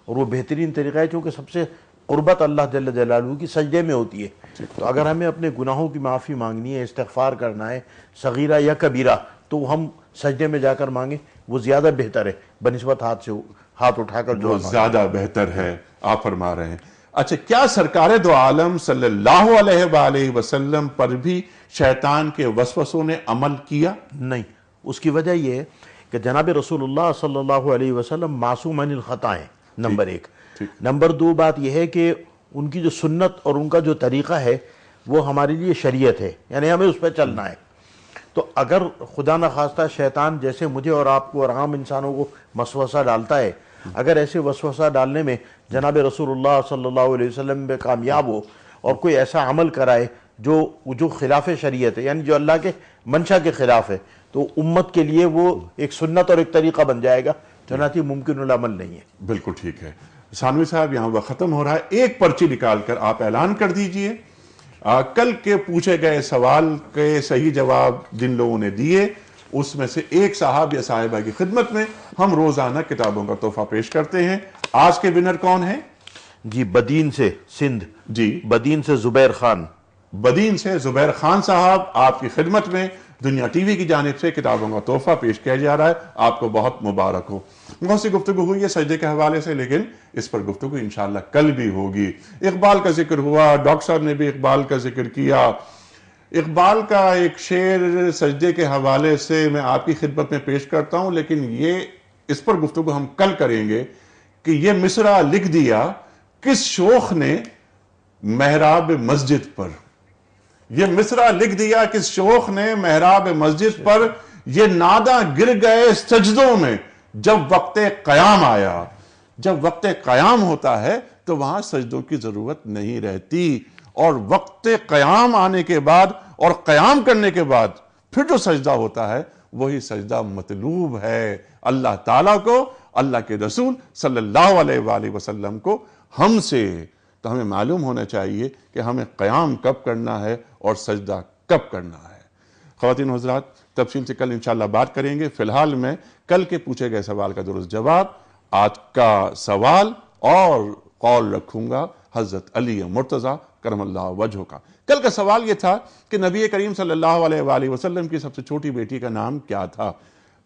اور وہ بہترین طریقہ ہے چونکہ سب سے قربت اللہ جل جلالہ کی سجدے میں ہوتی ہے. تو اگر ہمیں اپنے گناہوں کی معافی مانگنی ہے، استغفار کرنا ہے، صغیرہ یا کبیرہ، تو ہم سجدے میں جا کر مانگیں، وہ زیادہ بہتر ہے بنسبت ہاتھ اٹھا کر جو زیادہ بہتر ہے. آپ فرما رہے ہیں. اچھا، کیا سرکار دو عالم صلی اللہ علیہ وآلہ وسلم پر بھی شیطان کے وسوسوں نے عمل کیا؟ نہیں. اس کی وجہ یہ ہے کہ جناب رسول اللہ صلی اللہ علیہ وسلم معصوم عن الخطا ہیں، نمبر 1. نمبر 2 بات یہ ہے کہ ان کی جو سنت اور ان کا جو طریقہ ہے وہ ہمارے لیے شریعت ہے، یعنی ہمیں اس پہ چلنا ہے. تو اگر خدا نخواستہ شیطان جیسے مجھے اور آپ کو اور عام انسانوں کو وسوسہ ڈالتا ہے، اگر ایسے وسوسہ ڈالنے میں جناب رسول اللہ صلی اللہ علیہ وسلم پہ کامیاب ہو اور کوئی ایسا عمل کرائے جو خلاف شریعت ہے، یعنی جو اللہ کے منشا کے خلاف ہے، تو امت کے لیے وہ ایک سنت اور ایک طریقہ بن جائے گا، چنانچہ ممکن العمل نہیں ہے. بالکل ٹھیک ہے. ثانوی صاحب یہاں وقت ختم ہو رہا ہے. ایک پرچی نکال کر آپ اعلان کر دیجئے. کل کے پوچھے گئے سوال کے صحیح جواب جن لوگوں نے دیے، اس میں سے ایک صاحب یا صاحبہ کی خدمت میں ہم روزانہ کتابوں کا تحفہ پیش کرتے ہیں. آج کے ونر کون ہیں؟ جی، بدین سے سندھ. جی، بدین سے زبیر خان. بدین سے زبیر خان صاحب آپ کی خدمت میں دنیا ٹی وی کی جانب سے کتابوں کا تحفہ پیش کیا جا رہا ہے. آپ کو بہت مبارک ہو. بہت سی گفتگو ہوئی ہے سجدے کے حوالے سے، لیکن اس پر گفتگو انشاءاللہ کل بھی ہوگی. اقبال کا ذکر ہوا، ڈاکٹر صاحب نے بھی اقبال کا ذکر کیا. اقبال کا ایک شعر سجدے کے حوالے سے میں آپ کی خدمت میں پیش کرتا ہوں، لیکن اس پر گفتگو ہم کل کریں گے کہ یہ مصرع لکھ دیا کس شوخ نے محراب مسجد پر. یہ مصرع لکھ دیا کس شوخ نے محراب مسجد پر، یہ ناداں گر گئے سجدوں میں جب وقت قیام آیا. جب وقت قیام ہوتا ہے تو وہاں سجدوں کی ضرورت نہیں رہتی، اور وقت قیام آنے کے بعد اور قیام کرنے کے بعد پھر جو سجدہ ہوتا ہے وہی سجدہ مطلوب ہے اللہ تعالیٰ کو، اللہ کے رسول صلی اللہ علیہ وآلہ وسلم کو، ہم سے. تو ہمیں معلوم ہونا چاہیے کہ ہمیں قیام کب کرنا ہے اور سجدہ کب کرنا ہے. خواتین و حضرات، تفصیل سے کل انشاءاللہ بات کریں گے. فی الحال میں کل کے پوچھے گئے سوال کا درست جواب، آج کا سوال اور قول رکھوں گا حضرت علی مرتضیٰ کرم اللہ وجہہ کا. کل کا سوال یہ تھا کہ نبی کریم صلی اللہ علیہ وآلہ وسلم کی سب سے چھوٹی بیٹی کا نام کیا تھا؟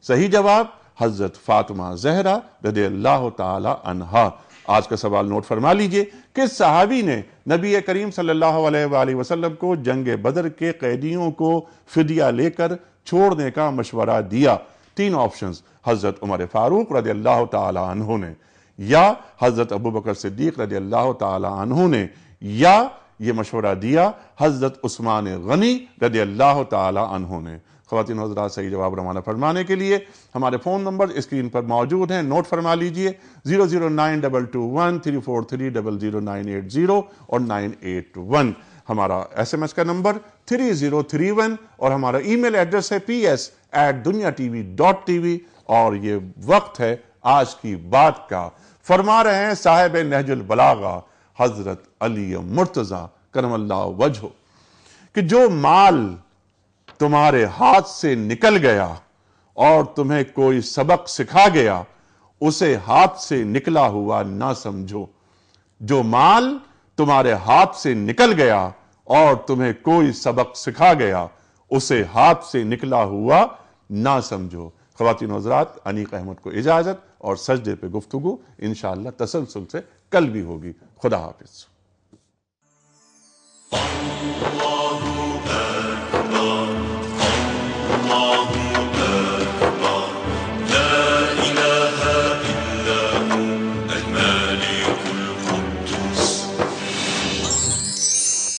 صحیح جواب حضرت فاطمہ زہرا رضی اللہ تعالی عنہا. آج کا سوال نوٹ فرما لیجئے. کس صحابی نے نبی کریم صلی اللہ علیہ وآلہ وسلم کو جنگ بدر کے قیدیوں کو فدیہ لے کر چھوڑنے کا مشورہ دیا؟ 3 آپشنز: حضرت عمر فاروق رضی اللہ تعالی عنہ نے، یا حضرت ابوبکر صدیق رضی اللہ تعالی عنہ نے، یا یہ مشورہ دیا حضرت عثمان غنی رضی اللہ تعالی عنہ نے. خواتین و حضرات، صحیح جواب روانہ فرمانے کے لیے ہمارے فون نمبر اسکرین پر موجود ہیں، نوٹ فرما لیجئے. 009221303000980 اور 981. ہمارا SMS کا نمبر 3031 اور ہمارا ای میل ایڈریس ہے ps@dunyatv.tv. اور یہ وقت ہے آج کی بات کا. فرما رہے ہیں صاحب نہج البلاغہ حضرت علی مرتضیٰ کرم اللہ وجہہ کہ جو مال تمہارے ہاتھ سے نکل گیا اور تمہیں کوئی سبق سکھا گیا اسے ہاتھ سے نکلا ہوا نہ سمجھو. جو مال تمہارے ہاتھ سے نکل گیا اور تمہیں کوئی سبق سکھا گیا اسے ہاتھ سے نکلا ہوا نہ سمجھو. خواتین و حضرات، انیق احمد کو اجازت، اور سجدے پہ گفتگو انشاءاللہ تسلسل سے کل بھی ہوگی. خدا حافظ.